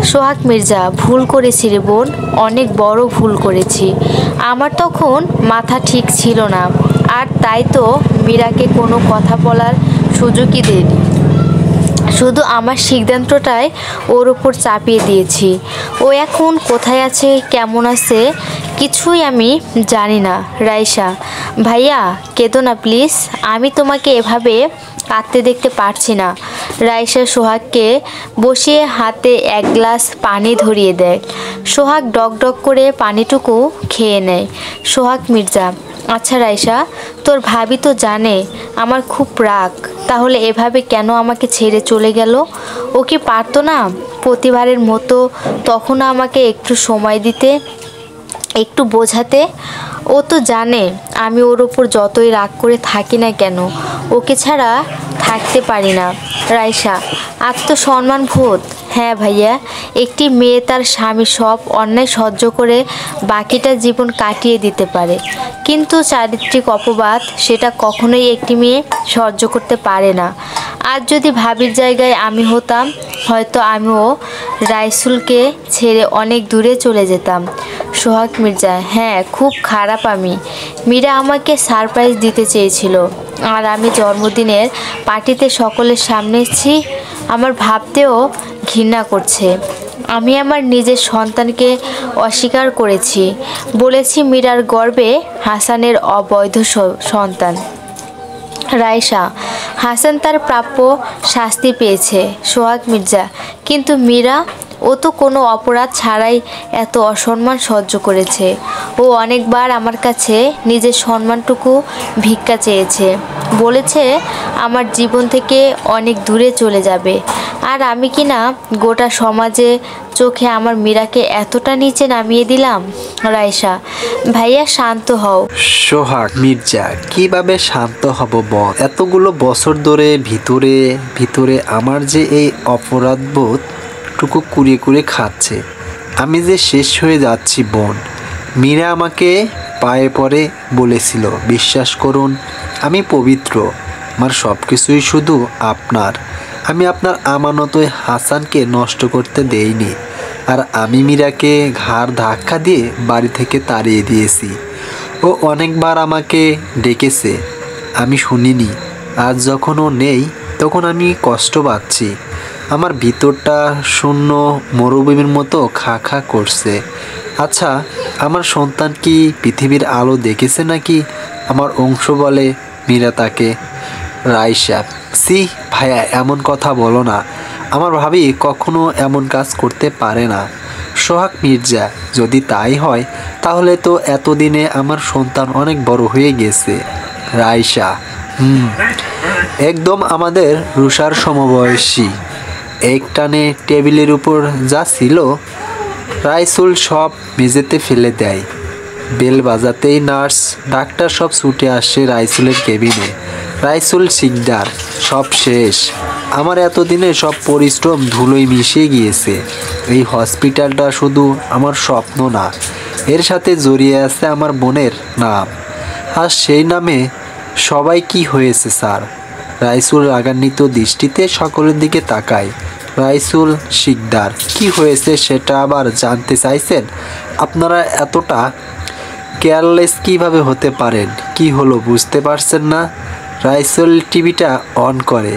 সোহাগ মির্জা, ভুল করেছি রে বোন, অনেক বড় ভুল করেছি। আমার তখন মাথা ঠিক ছিল না, আর তাই তো মীরাকে কোনো কথা বলার সুযোগই দিইনি। শুধু আমার সিদ্ধান্তটাই ওর উপর চাপিয়ে দিয়েছি। ও এখন কোথায় আছে, কেমন আছে, কিছুই আমি জানি না। রাইসা, ভাইয়া কেঁদো না প্লিজ, আমি তোমাকে এভাবে কাঁদতে দেখতে পারছি না। রাইসা সোহাগকে বসিয়ে হাতে এক গ্লাস পানি ধরিয়ে দেয়। সোহাগ ডক ডক করে পানিটুকু খেয়ে নেয়। সোহাগ মির্জা, আচ্ছা রাইসা, তোর ভাবি তো জানে আমার খুব রাগ, তাহলে এভাবে কেন আমাকে ছেড়ে চলে গেল? ও কি পারতো না প্রতিবারের মতো তখন আমাকে একটু সময় দিতে, একটু বোঝাতে? ও তো জানে আমি ওর ওপর যতই রাগ করে থাকি না কেন ওকে ছাড়া থাকতে পারি না। রাইসা, আত্মসম্মান বোধ? হ্যাঁ ভাইয়া, একটি মেয়ে তার স্বামীর সব অন্যায় সহ্য করে বাকিটা জীবন কাটিয়ে দিতে পারে, কিন্তু চারিত্রিক অপবাদ সেটা কখনোই একটি মেয়ে সহ্য করতে পারে না। আজ যদি ভাবির জায়গায় আমি হতাম, হয়তো আমিও রাইসুলকে ছেড়ে অনেক দূরে চলে যেতাম। সোহাগ মির্জা, হ্যাঁ খুব খারাপ আমি। মীরা আমাকে সারপ্রাইজ দিতে চেয়েছিল, আর আমি জন্মদিনের পার্টিতে সকলের সামনে এসেছি। আমার ভাবতেও ঘৃণা করছে। আমি আমার নিজের সন্তানকে অস্বীকার করেছি, বলেছি মীরার গর্ভে হাসানের অবৈধ সন্তান। রাইসা, হাসান তার প্রাপ্য শাস্তি পেয়েছে। সোহাগ মির্জা, কিন্তু মীরা, ও তো কোনো অপরাধ ছাড়াই এত অসম্মান সহ্য করেছে। ও অনেকবার আমার কাছে নিজের সম্মানটুকু ভিক্ষা চেয়েছে, বলেছে আমার জীবন থেকে অনেক দূরে চলে যাবে। আর আমি কি না গোটা সমাজে চোখে আমার মীরাকে এতটা নিচে নামিয়ে দিলাম? রাইসা, ভাইয়া শান্ত হও। সোহাগ মির্জা, কিভাবে শান্ত হব বল? এতগুলো বছর ধরে ভিতরে ভিতরে আমার যে এই অপরাধবোধ টুকু কুড়িয়ে কুড়িয়ে খাচ্ছে। আমি যে শেষ হয়ে যাচ্ছি বোন। মীরা আমাকে পায়ে পড়ে বলেছিল, বিশ্বাস করুন আমি পবিত্র, আমার সব কিছুই শুধু আপনার। আমি আপনার আমানতই হাসানকে নষ্ট করতে দেইনি। আর আমি মীরাকে ঘাড় ধাক্কা দিয়ে বাড়ি থেকে তাড়িয়ে দিয়েছি। ও অনেকবার আমাকে ডেকেছে, আমি শুনিনি। আজ যখন ও নেই তখন আমি কষ্ট পাচ্ছি। আমার ভিতরটা শূন্য মরুভূমির মতো খা খা করছে। আচ্ছা, আমার সন্তান কি পৃথিবীর আলো দেখেছে নাকি আমার অংশ বলে মীরা তাকে? রাইসা, সি ভাইয়া, এমন কথা বলো না। আমার ভাবি কখনো এমন কাজ করতে পারে না। সোহাগ মির্জা, যদি তাই হয় তাহলে তো এতদিনে আমার সন্তান অনেক বড় হয়ে গেছে। রাইসা, একদম আমাদের রুষার সমবয়সী। একটানে টেবিলের উপর যা ছিল রাইসুল সব মেঝেতে ফেলে দেয়। বেল বাজাতেই নার্স ডাক্তার সব ছুটে আসে রাইসুলের কেবিনে। রাইসুল শিকদার, সব শেষ। আমার এতদিনে সব পরিশ্রম ধুলোয় মিশিয়ে গিয়েছে। এই হসপিটালটা শুধু আমার স্বপ্ন না, এর সাথে জড়িয়ে আছে আমার বোনের নাম। আর সেই নামে সবাই কি হয়েছে স্যার? রাইসুল রাগান্বিত দৃষ্টিতে সকলের দিকে তাকায়। রাইসুল শিকদার, কি হয়েছে সেটা আবার জানতে চাইছেন? আপনারা এতটা কেয়ারলেস কিভাবে হতে পারেন? কি হলো বুঝতে পারছেন না? রাইসুল টিভিটা অন করে।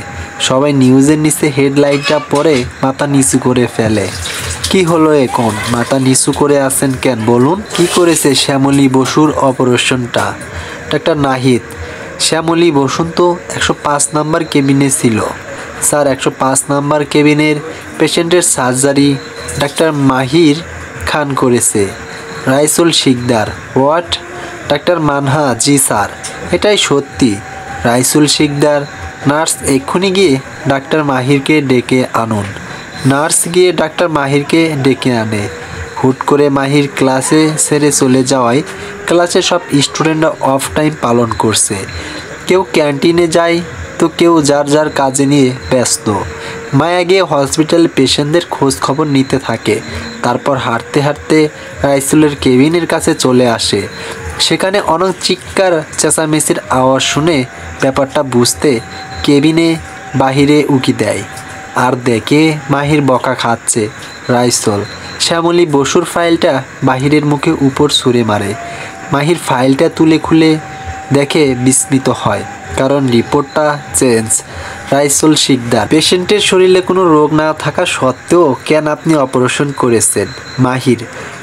সবাই নিউজের নিচে হেডলাইটটা পরে মাথা নিচু করে ফেলে। কি হলো এখন? মাথা নিচু করে আছেন কেন বলুন? কি করেছে শ্যামলী বসুর অপারেশনটা? ডাক্তার নাহিদ, শ্যামলী বসুন তো 105 নাম্বার কেবিনে ছিল স্যার। 105 নাম্বার কেবিনের পেশেন্টের সার্জারি ডাক্তার মাহির খান করেছে। রাইসুল শিকদার, হোয়াট? ডাক্তার মানহা, জি স্যার, এটাই সত্যি। রাইসুল শিকদার, নার্স এক্ষুনি গিয়ে ডাক্তার মাহিরকে ডেকে আনুন। নার্স গিয়ে ডাক্তার মাহিরকে ডেকে আনে। হুট করে মাহির ক্লাসে ছেড়ে চলে যাওয়ায় ক্লাসে সব স্টুডেন্টরা অফ টাইম পালন করছে। কেউ ক্যান্টিনে যায় তো কেউ যার যার কাজে নিয়ে ব্যস্ত। মায়া গিয়ে হসপিটালে পেশেন্টদের খোঁজ খবর নিতে থাকে। তারপর হাঁটতে হাঁটতে রাইসুলের কেবিনের কাছে চলে আসে। সেখানে অনেক চিৎকার চেঁচামেচির আওয়াজ শুনে ব্যাপারটা বুঝতে কেবিনে বাহিরে উকি দেয়। আর দেখে মাহির বকা খাচ্ছে। রাইসুল শ্যামলী বসুর ফাইলটা বাহিরের মুখে উপর ছুঁড়ে মারে। মাহির ফাইলটা তুলে খুলে দেখে বিস্মিত হয়, কারণ রিপোর্টটা চেঞ্জ। রাইসুল শিকদার, পেশেন্টের শরীরে কোনো রোগ না থাকা সত্ত্বেও কেন আপনি অপারেশন করেছেন? মাহির,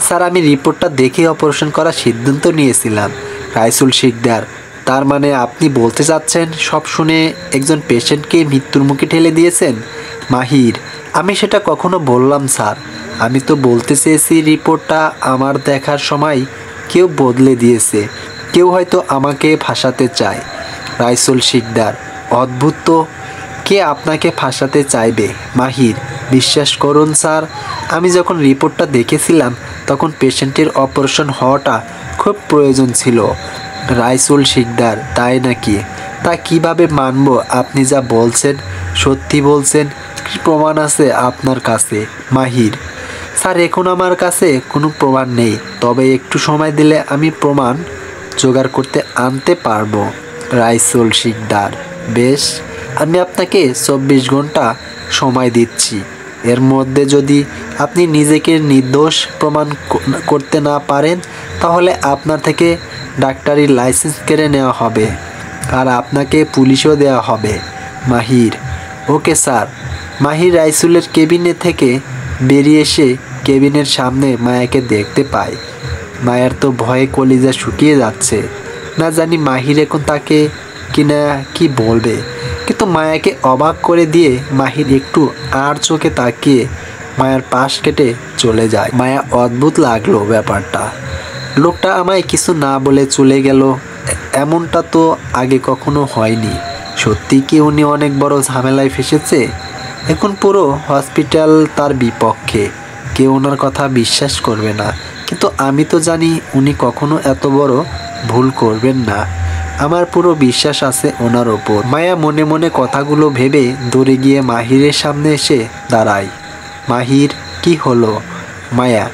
স্যার আমি রিপোর্টটা দেখে অপারেশন করার সিদ্ধান্ত নিয়েছিলাম। রাইসুল শিকদার, তার মানে আপনি বলতে চাচ্ছেন সব শুনে একজন পেশেন্টকে মৃত্যুর মুখে ঠেলে দিয়েছেন? মাহির, আমি সেটা কখনো বললাম স্যার। আমি তো বলতে চেয়েছি রিপোর্টটা আমার দেখার সময় কেউ বদলে দিয়েছে, কেউ হয়তো আমাকে ফাঁসাতে চায়। রাইসুল শিকদার, অদ্ভুত তো, কে আপনাকে ফাঁসাতে চাইবে? মাহির, বিশ্বাস করুন স্যার, আমি যখন রিপোর্টটা দেখেছিলাম তখন পেশেন্টের অপারেশন হওয়াটা খুব প্রয়োজন ছিল। রাইসুল শিকদার, তাই নাকি? তা কিভাবে মানব? আপনি যা বলছেন সত্যি বলছেন? কি প্রমাণ আছে আপনার কাছে? মাহির, স্যার এখন আমার কাছে কোনো প্রমাণ নেই, তবে একটু সময় দিলে আমি প্রমাণ জোগাড় করতে আনতে পারবো। রাইসুল শিকদার, বেশ, আমি আপনাকে 24 ঘন্টা সময় দিচ্ছি। এর মধ্যে যদি আপনি নিজেকে নির্দোষ প্রমাণ করতে না পারেন তাহলে আপনার থেকে ডাক্তারি লাইসেন্স কেড়ে নেওয়া হবে আর আপনাকে পুলিশও দেওয়া হবে। মাহির, ওকে স্যার। মাহির রাইসুলের কেবিনে থেকে বেরিয়ে এসে কেবিনের সামনে মায়াকে দেখতে পায়। মায়ার তো ভয়ে কলিজা শুকিয়ে যাচ্ছে। না জানি মাহির এখন তাকে কিনা কি বলবে, কিন্তু মায়াকে অবাক করে দিয়ে মাহির একটু আর চোখে তাকিয়ে মায়ার পাশ কেটে চলে যায়। মায়া, অদ্ভুত লাগলো ব্যাপারটা। লোকটা আমায় কিছু না বলে চলে গেল, এমনটা তো আগে কখনো হয়নি। সত্যি কি উনি অনেক বড় ঝামেলায় ফেসেছে? এখন পুরো হসপিটাল তার বিপক্ষে, কেউ ওনার কথা বিশ্বাস করবে না। কিন্তু আমি তো জানি উনি কখনো এত বড় ভুল করবেন না। আমার পুরো বিশ্বাস আছে ওনার ওপর। মায়া মনে মনে কথাগুলো ভেবে দৌড়ে গিয়ে মাহিরের সামনে এসে দাঁড়ায়। মাহির, কি হলো? মায়া,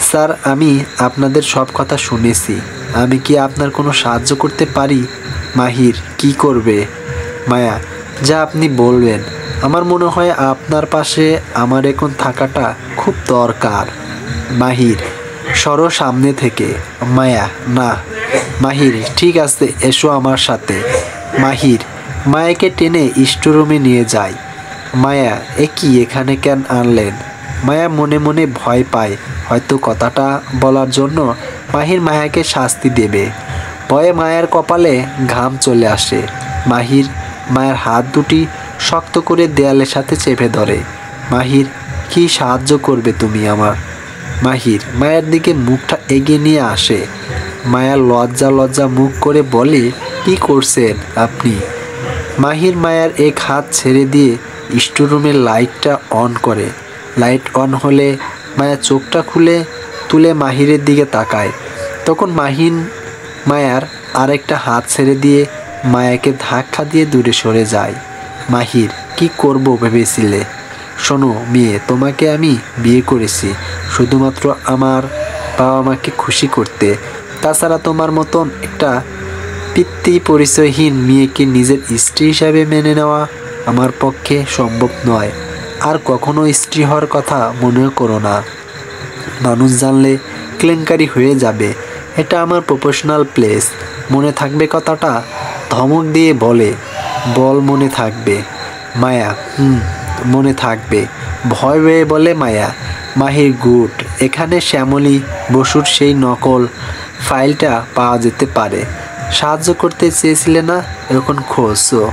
স্যার আমি আপনাদের সব কথা শুনেছি, আমি কি আপনার কোনো সাহায্য করতে পারি? মাহির, কি করবে? মায়া, যা আপনি বলবেন। আমার মনে হয় আপনার পাশে আমার এখন থাকাটা খুব দরকার। মাহির, সরো সামনে থেকে। মায়া, না। মাহির, ঠিক আছে, এসো আমার সাথে। মাহির মায়াকে টেনে স্টোরুমে নিয়ে যায়। মায়া, এ কি এখানে কেন আনলেন? মায়া মনে মনে ভয় পায় হয়তো কথাটা বলার জন্য মাহির মায়াকে শাস্তি দেবে। ভয়ে মায়ের কপালে ঘাম চলে আসে। মাহির মায়ের হাত দুটি শক্ত করে দেয়ালের সাথে চেপে ধরে। মাহির, কি সাহায্য করবে তুমি আমার? মাহির মায়ের দিকে মুখটা এগিয়ে নিয়ে আসে। মায়া লজ্জা লজ্জা মুখ করে বলে, কি করছেন আপনি? মাহির মায়ের এক হাত ছেড়ে দিয়ে স্টোররুমের লাইটটা অন করে। লাইট অন হলে মায়া চোখটা খুলে তুলে মাহিরের দিকে তাকায়। তখন মায়ার আরেকটা হাত ছেড়ে দিয়ে মায়াকে ধাক্কা দিয়ে দূরে সরে যায়। মাহির, কি করব ভেবেছিলে? শোনো মেয়ে, তোমাকে আমি বিয়ে করেছি শুধুমাত্র আমার বাবা মাকে খুশি করতে। তাছাড়া তোমার মতন একটা পিতৃ পরিচয়হীন মেয়েকে নিজের স্ত্রী হিসাবে মেনে নেওয়া আমার পক্ষে সম্ভব নয়। আর কখনো স্ত্রী হওয়ার কথা মনে করো না। মানুষ জানলে কেলেঙ্কারি হয়ে যাবে। এটা আমার প্রফেশনাল প্লেস, মনে থাকবে কথাটা? ধমক দিয়ে বলে। বল মনে থাকবে। মায়া, মনে থাকবে। ভয় পেয়ে বলে মায়া। মাহির, গুড। এখানে শ্যামলী বসুর সেই নকল ফাইলটা পাওয়া যেতে পারে। সাহায্য করতে চেয়েছিলে না, এখন খোঁজো।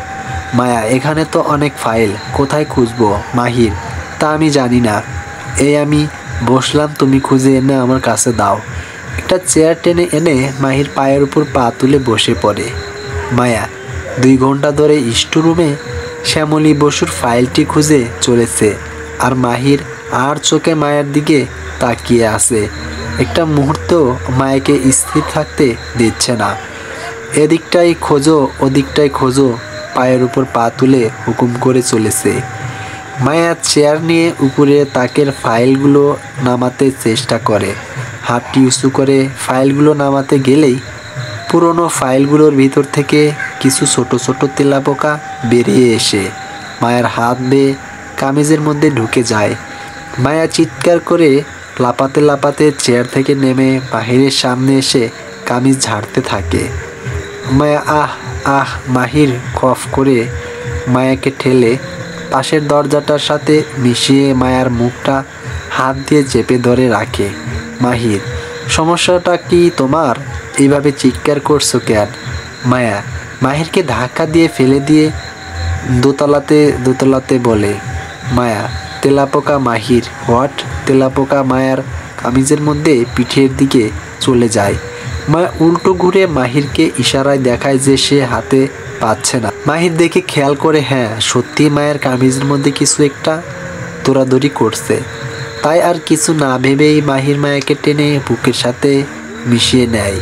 মায়া, এখানে তো অনেক ফাইল, কোথায় খুঁজবো? মাহির, তা আমি জানি না। এই আমি বসলাম, তুমি খুঁজে এনে আমার কাছে দাও। একটা চেয়ার টেনে এনে মাহির পায়ের উপর পা তুলে বসে পড়ে। মায়া 2 ঘন্টা ধরে স্টোররুমে শ্যামলী বসুর ফাইলটি খুঁজে চলেছে, আর মাহির আর চোখে মায়ের দিকে তাকিয়ে আছে। একটা মুহূর্ত মায়াকে স্থির থাকতে দিচ্ছে না। এদিকটাই খোঁজো, ওদিকটাই খোঁজো, পায়ের উপর পা তুলে হুকুম করে চলেছে। মায়া চেয়ার নিয়ে উপরে তাকের ফাইলগুলো নামাতে চেষ্টা করে। হাতটি উঁচু করে ফাইলগুলো নামাতে গেলেই পুরনো ফাইলগুলোর ভিতর থেকে কিছু ছোট ছোট তেলাপোকা বেরিয়ে এসে মায়ের হাত বেয়ে কামিজের মধ্যে ঢুকে যায়। মায়া চিৎকার করে লাপাতে লাপাতে চেয়ার থেকে নেমে মাহিরের সামনে এসে কামিজ ঝাড়তে থাকে। মায়া আহ মাহির কফ করে মায়াকে ঠেলে পাশের দরজাটার সাথে মিশিয়ে মায়ার মুখটা হাত দিয়ে চেপে ধরে রাখে। মাহির, সমস্যাটা কি তোমার? এইভাবে চিৎকার করছো কেন? মায়া মাহিরকে ধাক্কা দিয়ে ফেলে দিয়ে দোতলাতে বলে। মায়া, তেলাপোকা মাহির। হোয়াট? তেলাপোকা মায়ার কামিজের মধ্যে পিঠের দিকে চলে যায়। মায়া উল্টো ঘুরে মাহিরকে ইশারায় দেখায় যে সে হাতে পাচ্ছে না। মাহির দেখে খেয়াল করে, হ্যাঁ সত্যি মায়ের কামিজের মধ্যে কিছু একটা দৌড়াদৌড়ি করছে। তাই আর কিছু না ভেবেই মাহির মায়াকে টেনে বুকের সাথে মিশিয়ে নেয়।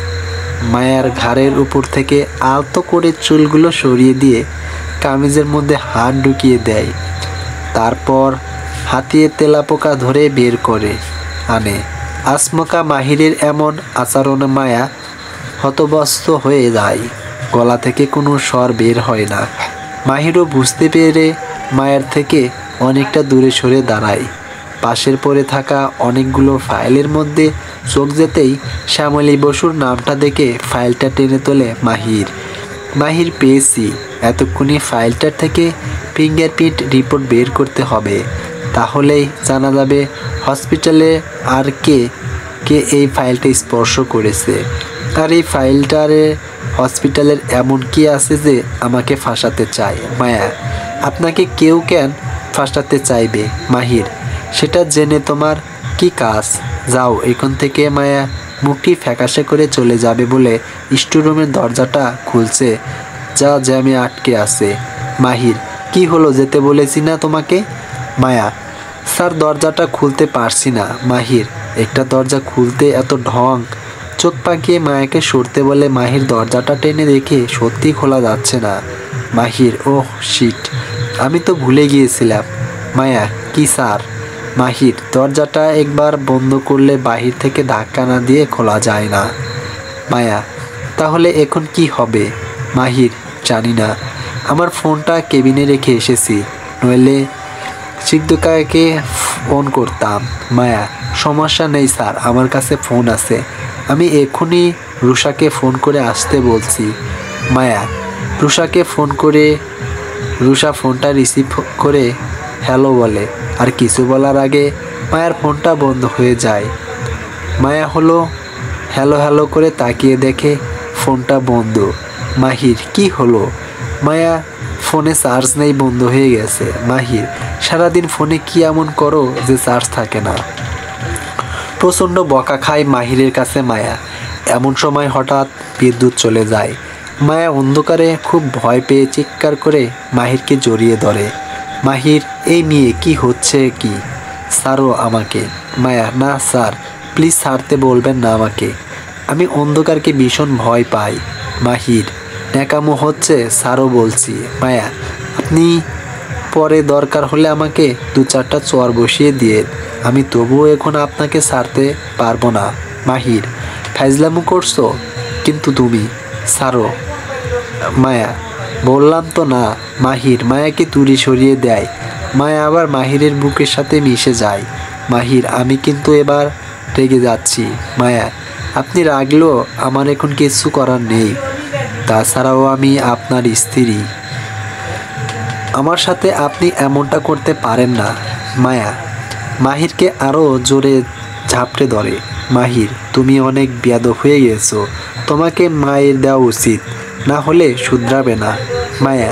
মায়ার ঘাড়ের উপর থেকে আলতো করে চুলগুলো সরিয়ে দিয়ে কামিজের মধ্যে হাত ঢুকিয়ে দেয়। তারপর হাতিয়ে তেলাপোকা ধরে বের করে আনে। আচমকা মাহিরের এমন আচরণে মায়া হতবস্ত হয়ে যায়। গলা থেকে কোনো স্বর বের হয় না। মাহিরও বুঝতে পেরে মায়ের থেকে অনেকটা দূরে সরে দাঁড়ায়। পাশের পড়ে থাকা অনেকগুলো ফাইলের মধ্যে চোখ যেতেই শ্যামলী বসুর নামটা দেখে ফাইলটা টেনে তোলে মাহির। পেয়েছি। এতক্ষণে ফাইলটার থেকে ফিঙ্গারপ্রিন্ট রিপোর্ট বের করতে হবে, তাহলেই জানা যাবে হসপিটালে আর কে এই ফাইলটা স্পর্শ করেছে। আর এই ফাইলটারে হসপিটালের এমন কি আছে যে আমাকে ফাঁসাতে চায়? মায়া, আপনাকে কেউ কেন ফাঁসাতে চাইবে মাহির? সেটা জেনে তোমার কি কাজ? যাও এখান থেকে। মায়া মুখটি ফ্যাকাশে করে চলে যাবে বলে স্টোররুমের দরজাটা খুলছে, যা জ্যামে আটকে আছে। মাহির, কি হলো, যেতে বলেছি না তোমাকে? মায়া, স্যার দরজাটা খুলতে পারছি না। মাহির, একটা দরজা খুলতে এত ঢং? চোখ পাকিয়ে মায়াকে সরতে বলে মাহির দরজাটা টেনে দেখে সত্যি খোলা যাচ্ছে না। মাহির, ওহ শিট, আমি তো ভুলে গিয়েছিলাম। মায়া, কি স্যার? মাহির, দরজাটা একবার বন্ধ করলে বাহির থেকে ধাক্কা না দিয়ে খোলা যায় না। মায়া, তাহলে এখন কি হবে? মাহির, জানি না, আমার ফোনটা কেবিনে রেখে এসেছি, নইলে সিদ্ধকাকে ফোন করতাম। মায়া, সমস্যা নেই স্যার, আমার কাছে ফোন আছে, আমি এক্ষুনি রুষাকে ফোন করে আসতে বলছি। মায়া রুষাকে ফোন করে রুষা ফোনটা রিসিভ করে হ্যালো বলে, আর কিছু বলার আগে মায়ার ফোনটা বন্ধ হয়ে যায়। মায়া হলো হ্যালো করে তাকিয়ে দেখে ফোনটা বন্ধ। মাহির, কি হলো? মায়া ফোনে চার্জ নেই, বন্ধ হয়ে গেছে। মাহির, সারাদিন ফোনে কি এমন করো যে চার্জ থাকে না? প্রচণ্ড বকা খায় মাহিরের কাছে মায়া। এমন সময় হঠাৎ বিদ্যুৎ চলে যায়। মায়া অন্ধকারে খুব ভয় পেয়ে চিৎকার করে মাহিরকে জড়িয়ে ধরে। মাহির, এই মেয়ে কি হচ্ছে কি? ছাড়ো আমাকে। মায়া, না স্যার, প্লিজ ছাড়তে বলবেন না আমাকে, আমি অন্ধকারকে ভীষণ ভয় পাই। মাহির, ন্যাকামো হচ্ছে, ছাড়ো বলছি। মায়া, আপনি পরে দরকার হলে আমাকে 2-4টা চর বসিয়ে দিয়ে, আমি তবুও এখন আপনাকে ছাড়তে পারবো না। মাহির, ফাইজলামো করছো কিন্তু তুমি, ছাড়ো। মায়া, বললাম তো না। মাহির মায়াকে দূরে সরিয়ে দেয়। মায়া আবার মাহিরের বুকের সাথে মিশে যায়। মাহির, আমি কিন্তু এবার রেগে যাচ্ছি। মায়া, আপনি রাগলেও আমার এখন কিছু করার নেই, তাছাড়াও আমি আপনার স্ত্রী, আমার সাথে আপনি এমনটা করতে পারেন না। মায়া মাহিরকে আরও জোরে ঝাপটে ধরে। মাহির, তুমি অনেক বেয়াদব হয়ে গেছো, তোমাকে মায়ের দেওয়া উচিত, না হলে শুধরাবে না। মায়া,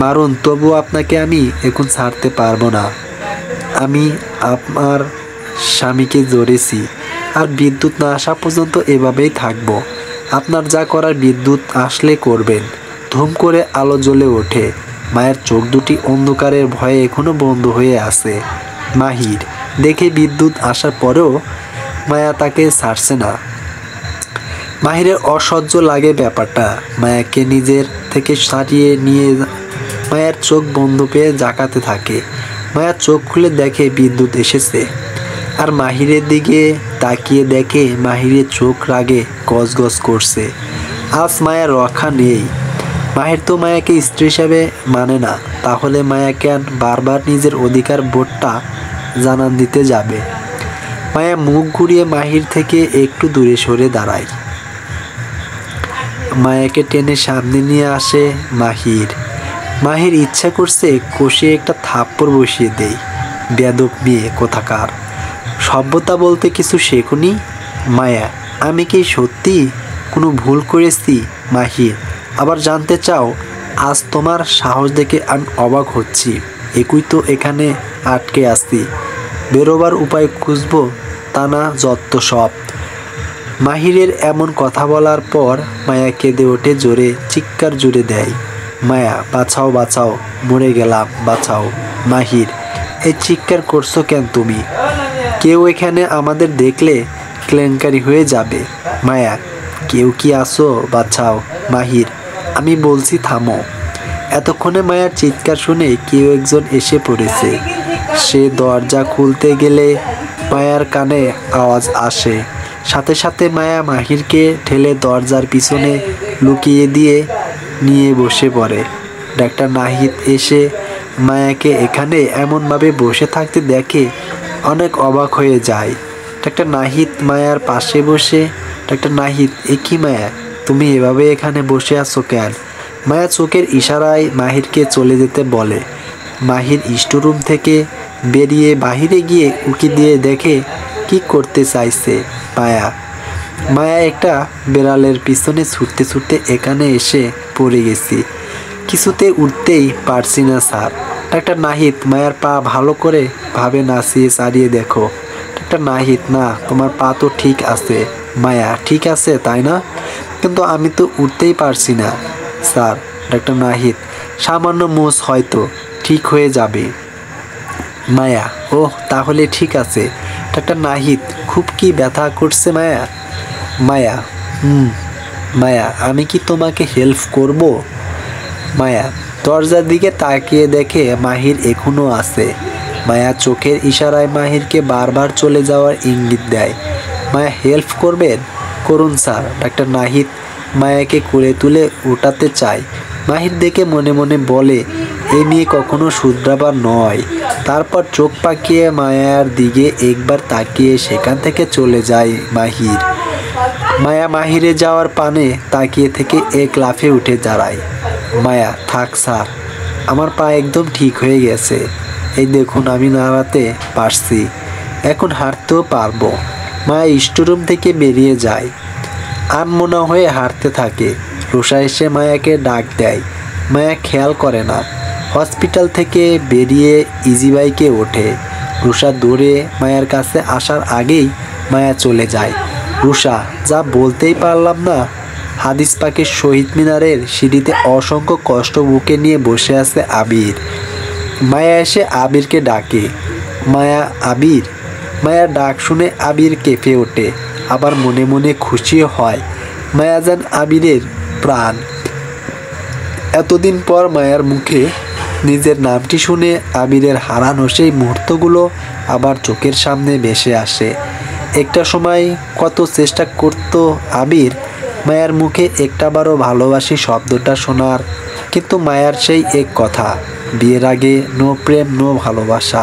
মারুন, তবু আপনাকে আমি এখন ছাড়তে পারবো না। আমি আমার স্বামীকে ধরেছি, আর বিদ্যুৎ না আসা পর্যন্ত এভাবেই থাকবো। আপনার যা করার বিদ্যুৎ আসলে করবেন। ধুম করে আলো জ্বলে ওঠে। মায়ের চোখ দুটি অন্ধকারের ভয়ে এখনো বন্ধ হয়ে আছে। মাহির দেখে বিদ্যুৎ আসার পরেও মায়া তাকে ছাড়ছে না। মাহিরের অসহ্য লাগে ব্যাপারটা। মায়াকে নিজের থেকে সারিয়ে নিয়ে মায়ের চোখ বন্ধ পেয়ে জাকাতে থাকে। মায়া চোখ খুলে দেখে বিদ্যুৎ এসেছে, আর মাহিরের দিকে তাকিয়ে দেখে মাহিরের চোখ রাগে গজগজ করছে। আজ মায়ের রক্ষা নেই। মাহির তো মায়াকে স্ত্রী হিসাবে মানে না, তাহলে মায়া কেন বারবার নিজের অধিকার বোধটা জানান দিতে যাবে? মায়া মুখ ঘুরিয়ে মাহির থেকে একটু দূরে সরে দাঁড়ায়। মায়াকে টেনে সামনে নিয়ে আসে মাহির। মাহির ইচ্ছা করছে কষিয়ে একটা থাপ্পড় বসিয়ে দেয়। বেয়াদব মেয়ে কোথাকার, সভ্যতা বলতে কিছু শেখনি? মায়া, আমি কি সত্যি কোনো ভুল করেছি? মাহির, আবার জানতে চাও? আজ তোমার সাহস দেখে আমি অবাক হচ্ছি। একই তো এখানে আটকে আসছি, বেরোবার উপায় খুঁজবো তা না, যত সব। মাহিরের এমন কথা বলার পর মায়া কেঁদে ওঠে, জোরে চিৎকার জুড়ে দেয়। মায়া, বাঁচাও বাঁচাও, মরে গেলাম, বাঁচাও। মাহির, এই চিৎকার করছো কেন তুমি? কেউ এখানে আমাদের দেখলে কেলেঙ্কারি হয়ে যাবে। মায়া, কেউ কি আসো, বাঁচাও। মাহির, আমি বলছি থামো। এতক্ষণে মায়ার চিৎকার শুনে কেউ একজন এসে পড়েছে। সে দরজা খুলতে গেলে মায়ার কানে আওয়াজ আসে। সাথে সাথে মায়া মাহিরকে ঠেলে দরজার পিছনে লুকিয়ে দিয়ে নিয়ে বসে পড়ে। ডাক্তার নাহিদ এসে মায়াকে এখানে এমনভাবে বসে থাকতে দেখে অনেক অবাক হয়ে যায়। ডাক্তার নাহিদ মায়ার পাশে বসে, ডাক্তার নাহিদ, এ কি মায়া, তুমি এভাবে এখানে বসে আছো কেন? মায়া চোখের ইশারায় মাহিরকে চলে যেতে বলে। মাহির স্টোরুম থেকে বেরিয়ে বাহিরে গিয়ে উকি দিয়ে দেখে কি করতে চাইছে মায়া। মায়া একটা বেড়ালের পিছনে ছুটতে ছুটতে এখানে এসে পড়ে গেছি, কিছুতে উঠতেই পারছি না স্যার। ডাক্তার নাহিদ মায়ার পা ভালো করে ভাবে নাচিয়ে চালিয়ে দেখো। ডাক্তার নাহিদ, না, তোমার পা তো ঠিক আছে। মায়া, ঠিক আছে তাই না, কিন্তু আমি তো উঠতেই পারছি না স্যার। ডাক্তার নাহিদ, সামান্য মোচ হয়তো ঠিক হয়ে যাবে। মায়া, ওহ, তাহলে ঠিক আছে। ডাক্তার নাহিদ, খুব কি ব্যথা করছে মায়া? মায়া, মায়া, আমি কি তোমাকে হেল্প করব? মায়া দরজার দিকে তাকিয়ে দেখে মাহির এখনো আছে। মায়া চোখের ইশারায় মাহিরকে বারবার চলে যাওয়ার ইঙ্গিত দেয়। মায়া, হেল্প করবেন? করুন স্যার। ডাক্তার নাহিদ মায়াকে কোলে তুলে উঠাতে চায়। মাহির দেখে মনে মনে বলে, এ মেয়ে কখনো শুধরাবার নয়। তারপর চোখ পাকিয়ে মায়ার দিকে একবার তাকিয়ে সেখান থেকে চলে যায় মাহির। মায়া মাহিরে যাওয়ার পানে তাকিয়ে থেকে এক লাফে উঠে দাঁড়ায়। মায়া, থাক স্যার, আমার পা একদম ঠিক হয়ে গেছে। এই দেখুন, আমি নাড়াতে পারছি, এখন হাঁটতেও পারবো। মায়া স্টোরুম থেকে বেরিয়ে যায়, আনমনা হয়ে হাঁটতে থাকে। রুষা এসে মায়াকে ডাক দেয়। মায়া খেয়াল করে না। হসপিটাল থেকে বেরিয়ে ইজি বাইকে ওঠে। রুষা দৌড়ে মায়ার কাছে আসার আগেই মায়া চলে যায়। রুষা, যা বলতেই পারলাম না। হাদিস পাকের শহীদ মিনারের সিঁড়িতে অসংখ্য কষ্ট বুকে নিয়ে বসে আছে আবির। মায়া এসে আবিরকে ডাকে, মায়া, আবির। মায়ার ডাক শুনে আবির কেঁপে ওঠে, আবার মনে মনে খুশিও হয়। মায়া যেন আবিরের প্রাণ। এতদিন পর মায়ার মুখে নিজের নামটি শুনে আবিরের হারানো সেই মুহূর্তগুলো আবার চোখের সামনে ভেসে আসে। একটা সময় কত চেষ্টা করত আবির মায়ার মুখে একটাবারও ভালোবাসি শব্দটা শোনার, কিন্তু মায়ার সেই এক কথা, বিয়ের আগে নো প্রেম নো ভালোবাসা।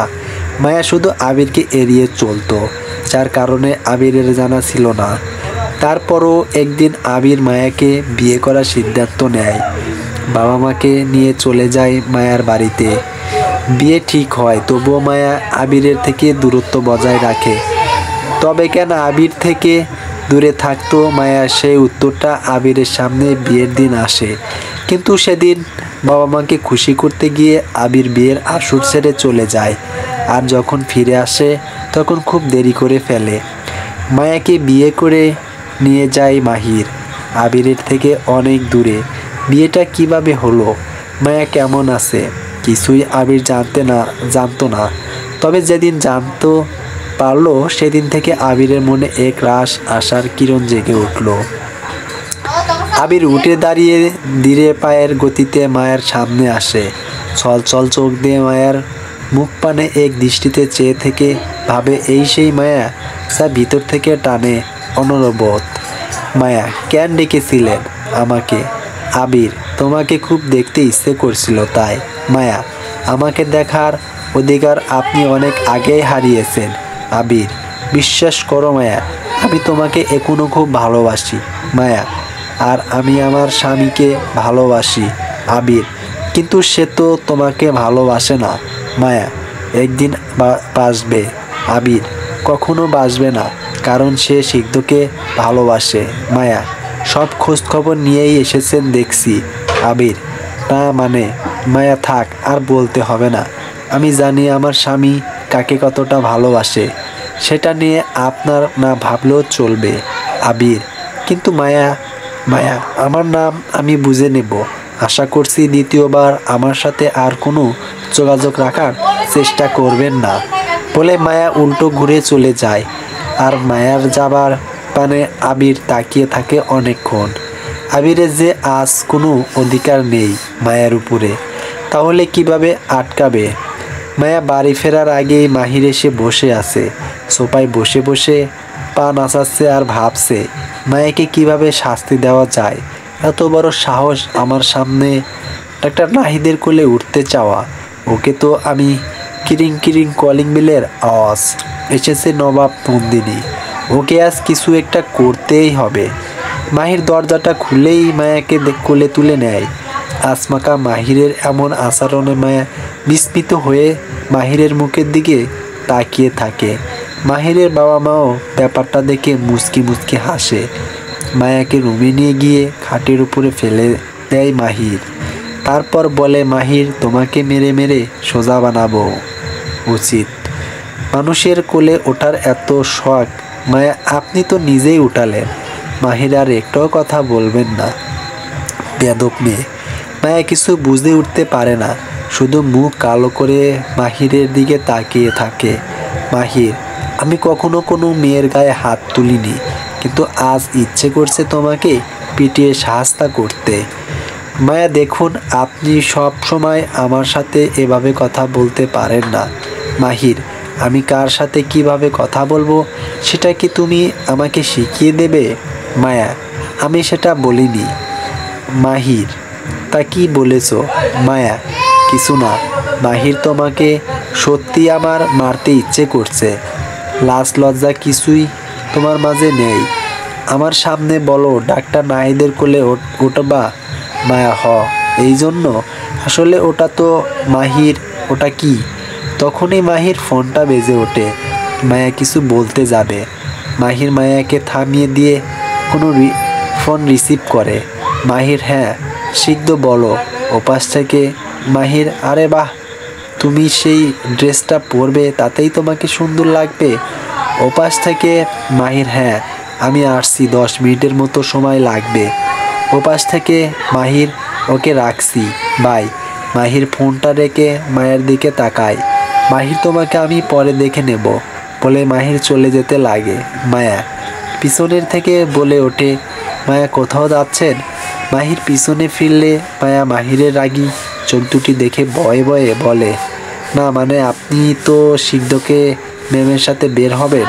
মায়া শুধু আবিরকে এড়িয়ে চলতো, যার কারণে আবিরের জানা ছিল না। তারপরও একদিন আবির মায়াকে বিয়ে করার সিদ্ধান্ত নেয়। বাবা মাকে নিয়ে চলে যায় মায়ার বাড়িতে। বিয়ে ঠিক হয়, তবুও মায়া আবিরের থেকে দূরত্ব বজায় রাখে। তবে কেন আবির থেকে দূরে থাকতো মায়া, সেই উত্তরটা আবিরের সামনে বিয়ের দিন আসে। কিন্তু সেদিন বাবা মাকে খুশি করতে গিয়ে আবির বিয়ের আসর ছেড়ে চলে যায়। আর যখন ফিরে আসে তখন খুব দেরি করে ফেলে। মায়াকে বিয়ে করে নিয়ে যায় মাহির, আবিরের থেকে অনেক দূরে। বিয়েটা কিভাবে হলো, মায়া কেমন আছে, কিছুই আবির জানতো না। তবে যেদিন জানতে পারলো সেদিন থেকে আবিরের মনে এক রাশ আশার কিরণ জেগে উঠল। আবির উঠে দাঁড়িয়ে ধীরে পায়ের গতিতে মায়ের সামনে আসে। ছলছল চোখ দিয়ে মায়ের মুখ পানে এক দৃষ্টিতে চেয়ে থেকে ভাবে এই সেই মায়া, যা ভিতর থেকে টানে অনবরত। মায়া, কেন ডেকেছিলেন আমাকে? আবির, তোমাকে খুব দেখতে ইচ্ছে করছিল তাই। মায়া, আমাকে দেখার অধিকার আপনি অনেক আগেই হারিয়েছেন। আবির, বিশ্বাস করো মায়া, আমি তোমাকে এখনো খুব ভালোবাসি। মায়া, আর আমি আমার স্বামীকে ভালোবাসি। আবির, কিন্তু সে তো তোমাকে ভালোবাসে না। মায়া, একদিন বাসবে। আবির, কখনো বাসবে না, কারণ সে সিদ্ধকে ভালোবাসে। মায়া, সব খোঁজ খবর নিয়েই এসেছেন দেখছি। আবির, না মানে। মায়া, থাক, আর বলতে হবে না। আমি জানি আমার স্বামী কাকে কতটা ভালোবাসে, সেটা নিয়ে আপনার না ভাবলেও চলবে। আবির, কিন্তু মায়া, আমার নাম আমি বুঝে নেব। আশা করছি দ্বিতীয়বার আমার সাথে আর কোনো যোগাযোগ রাখার চেষ্টা করবেন না। বলে মায়া উল্টো ঘুরে চলে যায়। আর মায়ার যাবার পানে আবির তাকিয়ে থাকে অনেকক্ষণ। আবিরের যে আজ কোনো অধিকার নেই মায়ার উপরে, তাহলে কিভাবে আটকাবে? মায়া বাড়ি ফেরার আগেই মাহির এসে বসে আছে। সোফায় বসে বসে পা নাচাচ্ছে আর ভাবছে মায়াকে কিভাবে শাস্তি দেওয়া যায়। এত বড় সাহস আমার সামনে ডাক্তার নাহিদের কোলে উঠতে চাওয়া। ওকে তো আমি কিরিং কিরিং কলিং বেলের আওয়াজ। এসেছে নবাব নন্দিনী, ওকে আজ কিছু একটা করতেই হবে। মাহির দরজাটা খুলেই মায়াকে কোলে তুলে নেয়। আচমকা মাহিরের এমন আচরণে মায়া বিস্মিত হয়ে মাহিরের মুখের দিকে তাকিয়ে থাকে। মাহিরের বাবা মাও ব্যাপারটা দেখে মুচকি মুচকি হাসে। মায়াকে রুমে নিয়ে গিয়ে খাটের উপরে ফেলে দেয় মাহির। তারপর বলে, মাহির, তোমাকে মেরে মেরে সোজা বানাবো উচিত। মানুষের কোলে ওঠার এত শখ মায়া, আপনি তো নিজেই উঠালেন। মাহির আর একটাও কথা বলবেন না। বেয়াদব মেয়ে। মায়া কিছু বুঝে উঠতে পারে না, শুধু মুখ কালো করে মাহিরের দিকে তাকিয়ে থাকে। মাহির, আমি কখনো কোনো মেয়ের গায়ে হাত তুলিনি, কিন্তু আজ ইচ্ছে করছে তোমাকে পিটিয়ে শাস্তা করতে। মায়া, দেখুন, আপনি সব সময় আমার সাথে এভাবে কথা বলতে পারেন না। মাহির, আমি কার সাথে কিভাবে কথা বলবো সেটা কি তুমি আমাকে শিখিয়ে দেবে? মায়া, আমি সেটা বলিনি। মাহির, তা কি বলেছ? মায়া, কিছু না। মাহির, তোমাকে সত্যি আমার মারতে ইচ্ছে করছে। লাজ লজ্জা কিছুই তোমার মাঝে নেই। আমার সামনে বলো ডাক্তার নাহিদের কোলে উঠবা। মায়া, এই জন্য। আসলে ওটা তো মাহির। ওটা কি? তখনই মাহির ফোনটা বেজে ওঠে। মায়া কিছু বলতে যাবে, মাহির মায়াকে থামিয়ে দিয়ে কোনো ফোন রিসিভ করে। মাহির, হ্যাঁ সিদ্ধ, বলো। ওপাশ থেকে মাহির, আরে বাহ, তুমি সেই ড্রেসটা পরবে, তাতেই তোমাকে সুন্দর লাগবে। ওপাশ থেকে মাহির, হ্যাঁ আমি আসছি, 10 মিনিটের মতো সময় লাগবে। ওপাশ থেকে মাহির, ওকে রাখছি, বাই। মাহির ফোনটা রেখে মায়ের দিকে তাকায়। মাহির, তোমাকে আমি পরে দেখে নেব বলে মাহির চলে যেতে লাগে। মায়া পিছনের থেকে বলে ওঠে, মায়া কোথাও যাচ্ছেন? মাহির পিছনে ফিরলে মায়া মাহিরের রাগী চোখ দুটি দেখে ভয়ে ভয়ে বলে, না মানে আপনি তো সিদ্ধকে ম্যামের সাথে বের হবেন?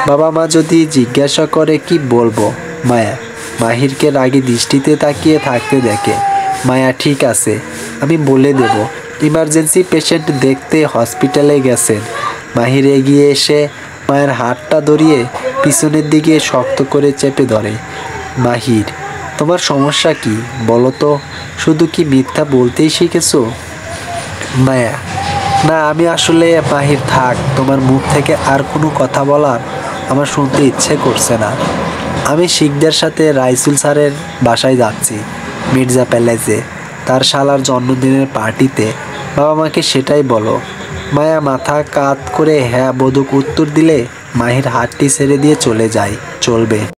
বাবা মা যদি জিজ্ঞাসা করে কি বলবো? মায়া মাহিরকে রাগী দৃষ্টিতে তাকিয়ে থাকতে দেখে। মায়া, ঠিক আছে, আমি বলে দেব, ইমার্জেন্সি পেশেন্ট দেখতে হসপিটালে গেছেন। মাহির এগিয়ে এসে মায়ের হাতটা ধরিয়ে পিছনের দিকে শক্ত করে চেপে ধরে। মাহির, তোমার সমস্যা কি বলো তো? শুধু কি মিথ্যা বলতেই শিখেছো? মায়া, না আমি আসলে, মাহির থাক, তোমার মুখ থেকে আর কোনো কথা বলার আমার শুনতে ইচ্ছে করছে না। আমি শিকদার সাথে রাইসুল স্যারের বাসায় যাচ্ছি, মির্জা প্যালেসে, তার শালার জন্মদিনের পার্টিতে। বাবা মাকে সেটাই বলো। মায়া মাথা কাত করে হ্যাঁ বোধক উত্তর দিলে মাহির হাতটি ছেড়ে দিয়ে চলে যায়। চলবে।